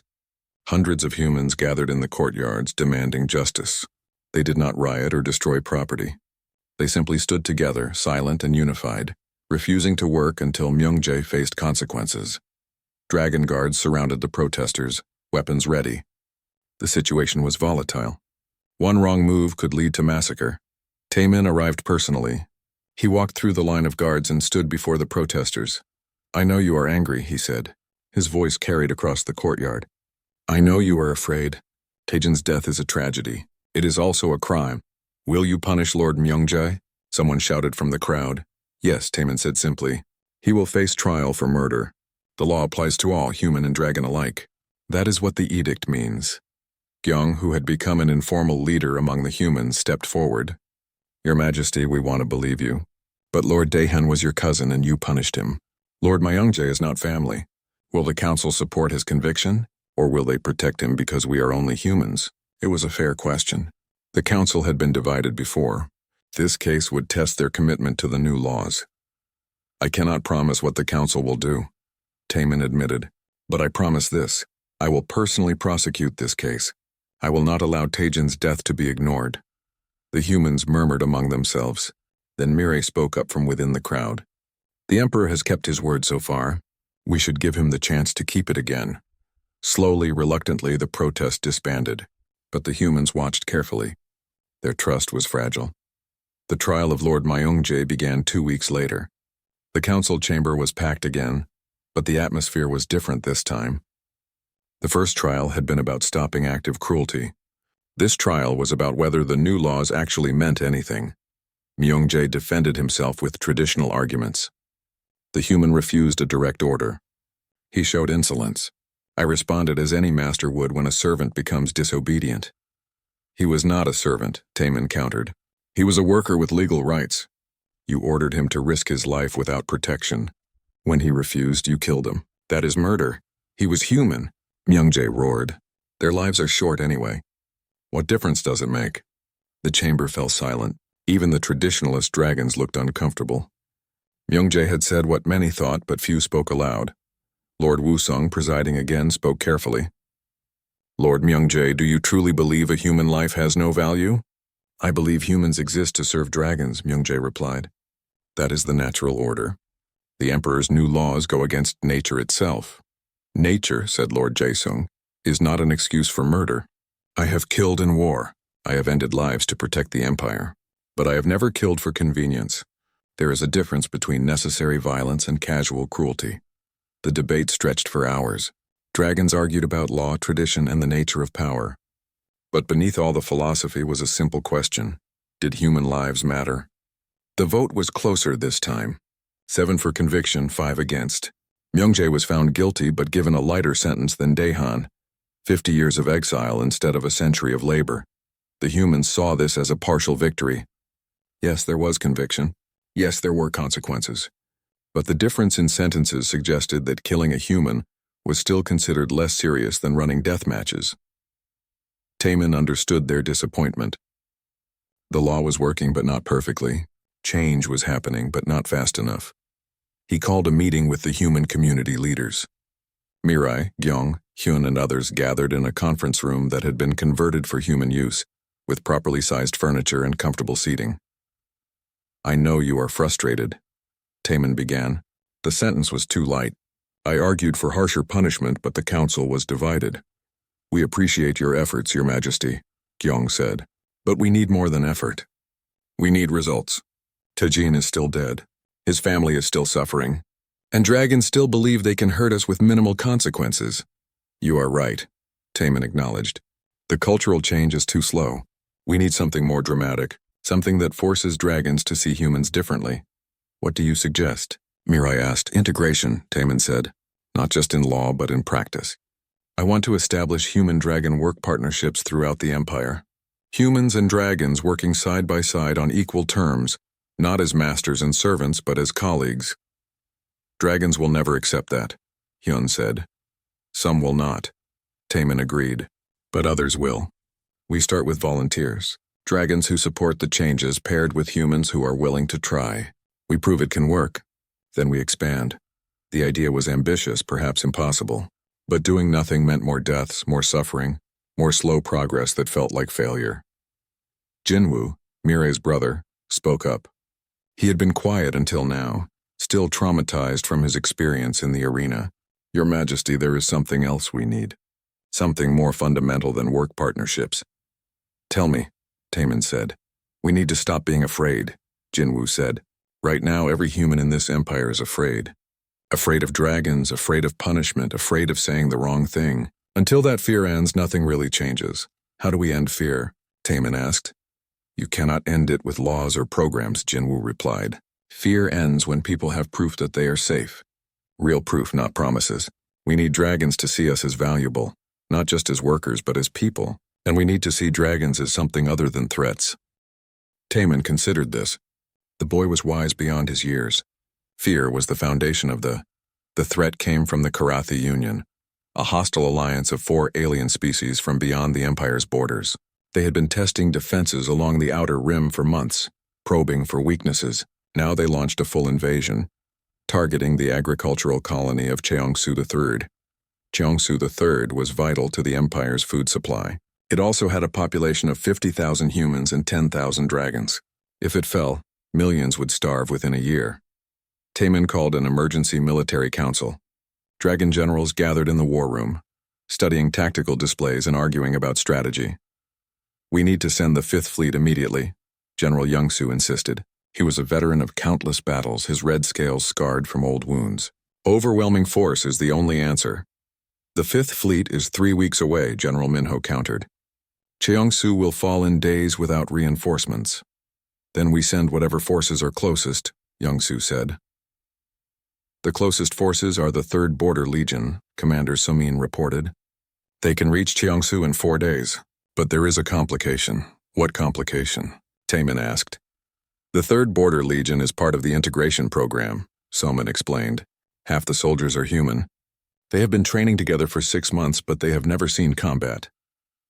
Hundreds of humans gathered in the courtyards demanding justice. They did not riot or destroy property. They simply stood together, silent and unified, refusing to work until Myungjae faced consequences. Dragon guards surrounded the protesters, weapons ready. The situation was volatile. One wrong move could lead to massacre. Taemin arrived personally. He walked through the line of guards and stood before the protesters. "I know you are angry," he said. His voice carried across the courtyard. "I know you are afraid. Taejin's death is a tragedy. It is also a crime. Will you punish Lord Myungjae?" Someone shouted from the crowd. "Yes," Taemin said simply. "He will face trial for murder. The law applies to all, human and dragon alike. That is what the edict means." Gyeong, who had become an informal leader among the humans, stepped forward. "Your Majesty, we want to believe you. But Lord Daehan was your cousin and you punished him. Lord Myungjae is not family. Will the council support his conviction, or will they protect him because we are only humans?" It was a fair question. The council had been divided before. This case would test their commitment to the new laws. "I cannot promise what the council will do," Taemin admitted, "but I promise this. I will personally prosecute this case. I will not allow Taejin's death to be ignored." The humans murmured among themselves. Then Mireille spoke up from within the crowd. "The Emperor has kept his word so far. We should give him the chance to keep it again." Slowly, reluctantly, the protest disbanded, but the humans watched carefully. Their trust was fragile. The trial of Lord Myungjae began 2 weeks later. The council chamber was packed again, but the atmosphere was different this time. The first trial had been about stopping active cruelty. This trial was about whether the new laws actually meant anything. Myungjae defended himself with traditional arguments. The human refused a direct order. He showed insolence. "I responded as any master would when a servant becomes disobedient." "He was not a servant," Taemin countered. "He was a worker with legal rights. You ordered him to risk his life without protection. When he refused, you killed him. That is murder. He was human," Myungjae roared. "Their lives are short anyway. What difference does it make?" The chamber fell silent. Even the traditionalist dragons looked uncomfortable. Myungjae had said what many thought, but few spoke aloud. Lord Wusong, presiding again, spoke carefully. "Lord Myungjae, do you truly believe a human life has no value?" "I believe humans exist to serve dragons," Myungjae replied. "That is the natural order. The Emperor's new laws go against nature itself." "Nature," said Lord Jaesung, "is not an excuse for murder. I have killed in war. I have ended lives to protect the Empire. But I have never killed for convenience. There is a difference between necessary violence and casual cruelty." The debate stretched for hours. Dragons argued about law, tradition, and the nature of power. But beneath all the philosophy was a simple question. Did human lives matter? The vote was closer this time. 7 for conviction, 5 against. Myungjae was found guilty but given a lighter sentence than Daehan, 50 years of exile instead of a century of labor. The humans saw this as a partial victory. Yes, there was conviction. Yes, there were consequences. But the difference in sentences suggested that killing a human was still considered less serious than running death matches. Taemin understood their disappointment. The law was working but not perfectly. Change was happening but not fast enough. He called a meeting with the human community leaders. Mirai, Gyeong, Hyun, and others gathered in a conference room that had been converted for human use, with properly sized furniture and comfortable seating. "I know you are frustrated," Taemin began. The sentence was too light. "I argued for harsher punishment, but the council was divided." "We appreciate your efforts, Your Majesty," Gyeong said. "But we need more than effort. We need results. Taejin is still dead. His family is still suffering. And dragons still believe they can hurt us with minimal consequences. You are right, Taman acknowledged. The cultural change is too slow. We need something more dramatic, something that forces dragons to see humans differently. What do you suggest? Mirai asked. Integration, Taman said. Not just in law, but in practice. I want to establish human-dragon work partnerships throughout the Empire. Humans and dragons working side by side on equal terms, not as masters and servants, but as colleagues. Dragons will never accept that, Hyun said. Some will not, Taman agreed, but others will. We start with volunteers, dragons who support the changes paired with humans who are willing to try. We prove it can work, then we expand. The idea was ambitious, perhaps impossible, but doing nothing meant more deaths, more suffering, more slow progress that felt like failure. Jinwoo, Mirai's brother, spoke up. He had been quiet until now, still traumatized from his experience in the arena. Your Majesty, there is something else we need. Something more fundamental than work partnerships. Tell me, Taman said. We need to stop being afraid, Jinwoo said. Right now, every human in this empire is afraid. Afraid of dragons, afraid of punishment, afraid of saying the wrong thing. Until that fear ends, nothing really changes. How do we end fear? Taman asked. You cannot end it with laws or programs, Jinwoo replied. Fear ends when people have proof that they are safe. Real proof, not promises. We need dragons to see us as valuable, not just as workers, but as people. And we need to see dragons as something other than threats. Taman considered this. The boy was wise beyond his years. Fear was the foundation of the threat came from the Karathi Union, a hostile alliance of 4 alien species from beyond the Empire's borders. They had been testing defenses along the outer rim for months, probing for weaknesses. Now they launched a full invasion, targeting the agricultural colony of Cheongsu III. Cheongsu III was vital to the Empire's food supply. It also had a population of 50,000 humans and 10,000 dragons. If it fell, millions would starve within a year. Taman called an emergency military council. Dragon generals gathered in the war room, studying tactical displays and arguing about strategy. We need to send the 5th Fleet immediately, General Youngsu insisted. He was a veteran of countless battles, his red scales scarred from old wounds. Overwhelming force is the only answer. The 5th Fleet is 3 weeks away, General Minho countered. Cheongsu will fall in days without reinforcements. Then we send whatever forces are closest, Youngsu said. The closest forces are the 3rd Border Legion, Commander Somin reported. They can reach Cheongsu in 4 days, but there is a complication. What complication? Taman asked. The 3rd Border Legion is part of the integration program, Somin explained. Half the soldiers are human. They have been training together for 6 months, but they have never seen combat.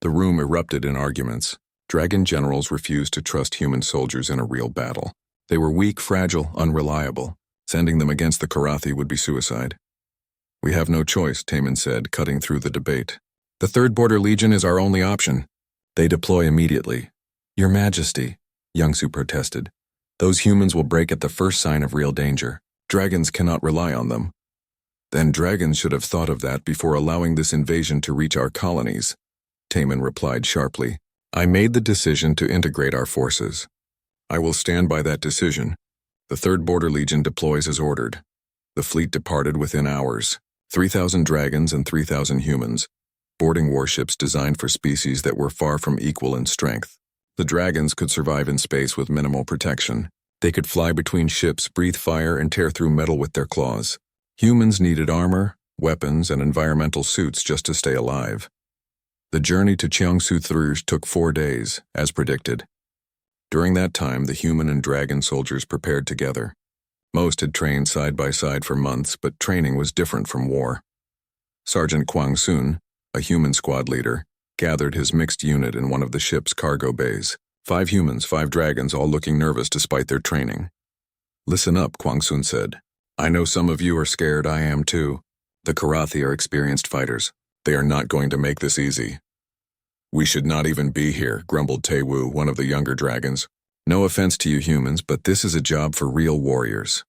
The room erupted in arguments. Dragon generals refused to trust human soldiers in a real battle. They were weak, fragile, unreliable. Sending them against the Karathi would be suicide. We have no choice, Taman said, cutting through the debate. The 3rd Border Legion is our only option. They deploy immediately. Your Majesty, Youngsu protested. Those humans will break at the first sign of real danger. Dragons cannot rely on them. Then dragons should have thought of that before allowing this invasion to reach our colonies, Taman replied sharply. I made the decision to integrate our forces. I will stand by that decision. The 3rd Border Legion deploys as ordered. The fleet departed within hours. 3,000 dragons and 3,000 humans, boarding warships designed for species that were far from equal in strength. The dragons could survive in space with minimal protection. They could fly between ships, breathe fire, and tear through metal with their claws. Humans needed armor, weapons, and environmental suits just to stay alive. The journey to Cheongsu III took 4 days, as predicted. During that time, the human and dragon soldiers prepared together. Most had trained side by side for months, but training was different from war. Sergeant Kwang Soon, a human squad leader, gathered his mixed unit in one of the ship's cargo bays. 5 humans, 5 dragons, all looking nervous despite their training. Listen up, Kwang Soon said. I know some of you are scared, I am too. The Karathi are experienced fighters. They are not going to make this easy. We should not even be here, grumbled Taewoo, one of the younger dragons. No offense to you humans, but this is a job for real warriors.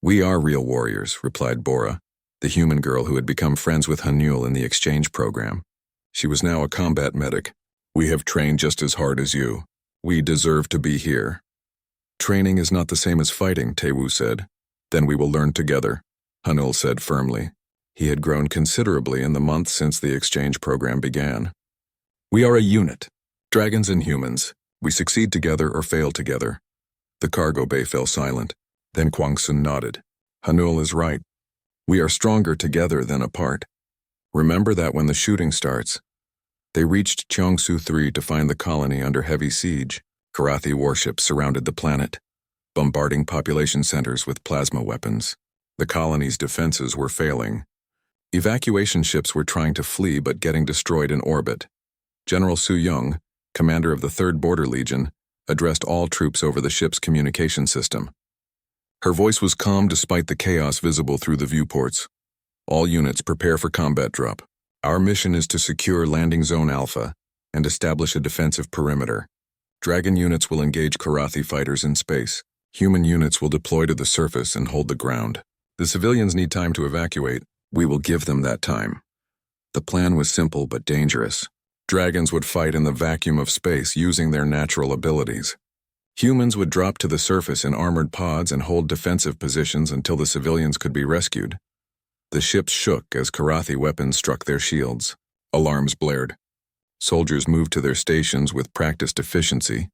We are real warriors, replied Bora, the human girl who had become friends with Hanul in the exchange program. She was now a combat medic. We have trained just as hard as you. We deserve to be here. Training is not the same as fighting, Taewoo said. Then we will learn together. Hanul said firmly. He had grown considerably in the months since the exchange program began. We are a unit. Dragons and humans. We succeed together or fail together. The cargo bay fell silent. Then Kwang Sun nodded. Hanul is right. We are stronger together than apart. Remember that when the shooting starts. They reached Cheongsu 3 to find the colony under heavy siege. Karathi warships surrounded the planet, bombarding population centers with plasma weapons. The colony's defenses were failing. Evacuation ships were trying to flee but getting destroyed in orbit. General Su Young, commander of the 3rd Border Legion, addressed all troops over the ship's communication system. Her voice was calm despite the chaos visible through the viewports. All units prepare for combat drop. Our mission is to secure Landing Zone Alpha and establish a defensive perimeter. Dragon units will engage Karathi fighters in space. Human units will deploy to the surface and hold the ground. The civilians need time to evacuate. We will give them that time. The plan was simple but dangerous. Dragons would fight in the vacuum of space using their natural abilities. Humans would drop to the surface in armored pods and hold defensive positions until the civilians could be rescued. The ships shook as Karathi weapons struck their shields. Alarms blared. Soldiers moved to their stations with practiced efficiency.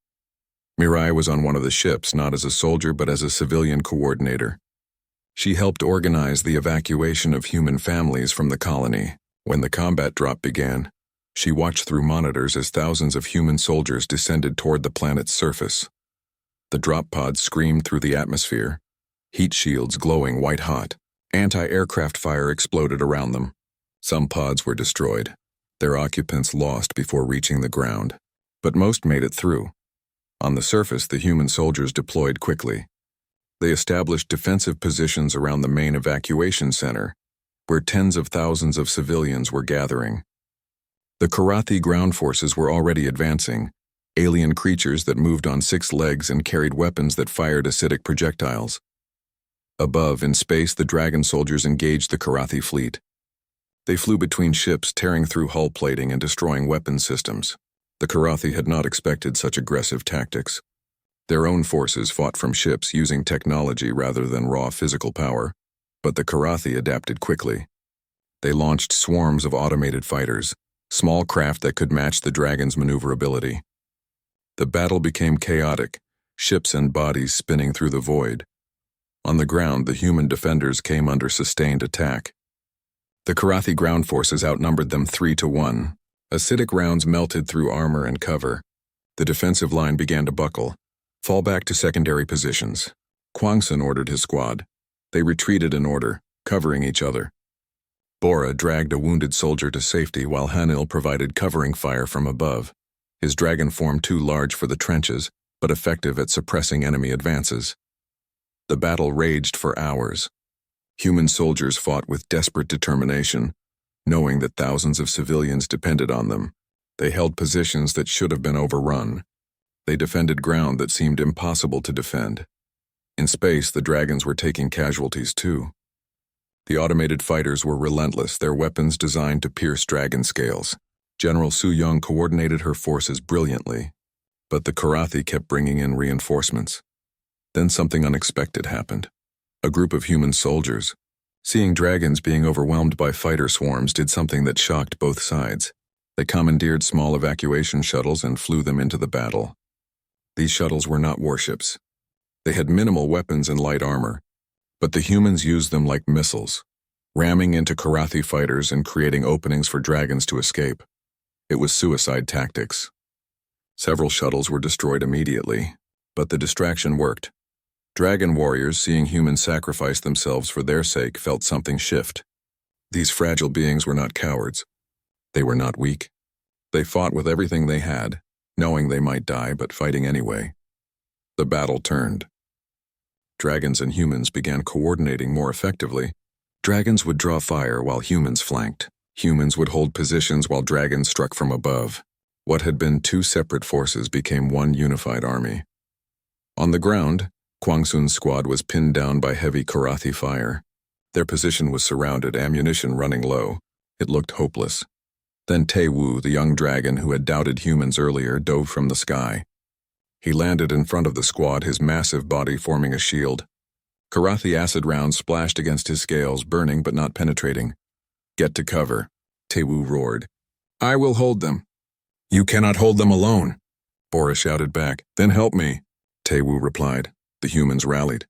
Mirai was on one of the ships, not as a soldier but as a civilian coordinator. She helped organize the evacuation of human families from the colony. When the combat drop began, she watched through monitors as thousands of human soldiers descended toward the planet's surface. The drop pods screamed through the atmosphere, heat shields glowing white-hot. Anti-aircraft fire exploded around them. Some pods were destroyed, their occupants lost before reaching the ground. But most made it through. On the surface, the human soldiers deployed quickly. They established defensive positions around the main evacuation center, where tens of thousands of civilians were gathering. The Karathi ground forces were already advancing, alien creatures that moved on 6 legs and carried weapons that fired acidic projectiles. Above, in space, the dragon soldiers engaged the Karathi fleet. They flew between ships, tearing through hull plating and destroying weapon systems. The Karathi had not expected such aggressive tactics. Their own forces fought from ships using technology rather than raw physical power, but the Karathi adapted quickly. They launched swarms of automated fighters, small craft that could match the dragon's maneuverability. The battle became chaotic, ships and bodies spinning through the void. On the ground, the human defenders came under sustained attack. The Karathi ground forces outnumbered them 3-1. Acidic rounds melted through armor and cover. The defensive line began to buckle. Fall back to secondary positions. Kwang Sun ordered his squad. They retreated in order, covering each other. Bora dragged a wounded soldier to safety while Hanil provided covering fire from above. His dragon form too large for the trenches, but effective at suppressing enemy advances. The battle raged for hours. Human soldiers fought with desperate determination, knowing that thousands of civilians depended on them. They held positions that should have been overrun. They defended ground that seemed impossible to defend. In space, the dragons were taking casualties too. The automated fighters were relentless, their weapons designed to pierce dragon scales. General Su Young coordinated her forces brilliantly, but the Karathi kept bringing in reinforcements. Then something unexpected happened. A group of human soldiers, seeing dragons being overwhelmed by fighter swarms, did something that shocked both sides. They commandeered small evacuation shuttles and flew them into the battle. These shuttles were not warships. They had minimal weapons and light armor, but the humans used them like missiles, ramming into Karathi fighters and creating openings for dragons to escape. It was suicide tactics. Several shuttles were destroyed immediately, but the distraction worked. Dragon warriors, seeing humans sacrifice themselves for their sake, felt something shift. These fragile beings were not cowards. They were not weak. They fought with everything they had, knowing they might die but fighting anyway. The battle turned. Dragons and humans began coordinating more effectively. Dragons would draw fire while humans flanked. Humans would hold positions while dragons struck from above. What had been 2 separate forces became one unified army. On the ground, Kwang Sun's squad was pinned down by heavy Karathi fire. Their position was surrounded, ammunition running low. It looked hopeless. Then Tae Wu, the young dragon who had doubted humans earlier, dove from the sky. He landed in front of the squad, his massive body forming a shield. Karathi acid rounds splashed against his scales, burning but not penetrating. Get to cover, Tewu roared. I will hold them. You cannot hold them alone, Bora shouted back. Then help me, Tewu replied. The humans rallied.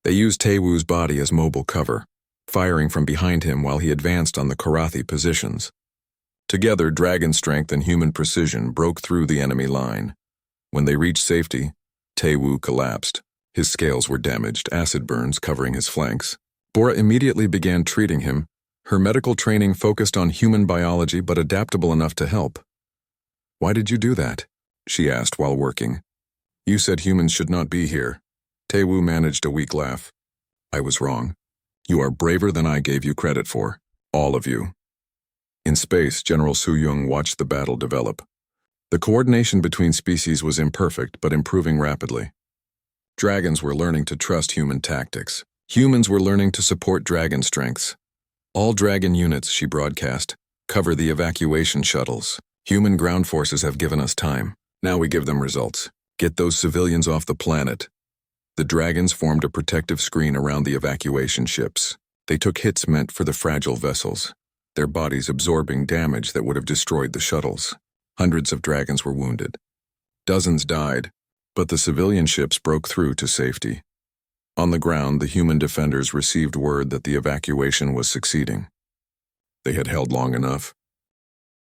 They used Tewu's body as mobile cover, firing from behind him while he advanced on the Karathi positions. Together, dragon strength and human precision broke through the enemy line. When they reached safety, Tewu collapsed. His scales were damaged, acid burns covering his flanks. Bora immediately began treating him. Her medical training focused on human biology but adaptable enough to help. Why did you do that? She asked while working. You said humans should not be here. Tewu managed a weak laugh. I was wrong. You are braver than I gave you credit for. All of you. In space, General Su-Yung watched the battle develop. The coordination between species was imperfect but improving rapidly. Dragons were learning to trust human tactics. Humans were learning to support dragon strengths. All dragon units, she broadcast, cover the evacuation shuttles. Human ground forces have given us time. Now we give them results. Get those civilians off the planet. The dragons formed a protective screen around the evacuation ships. They took hits meant for the fragile vessels, their bodies absorbing damage that would have destroyed the shuttles. Hundreds of dragons were wounded. Dozens died, but the civilian ships broke through to safety. On the ground, the human defenders received word that the evacuation was succeeding. They had held long enough.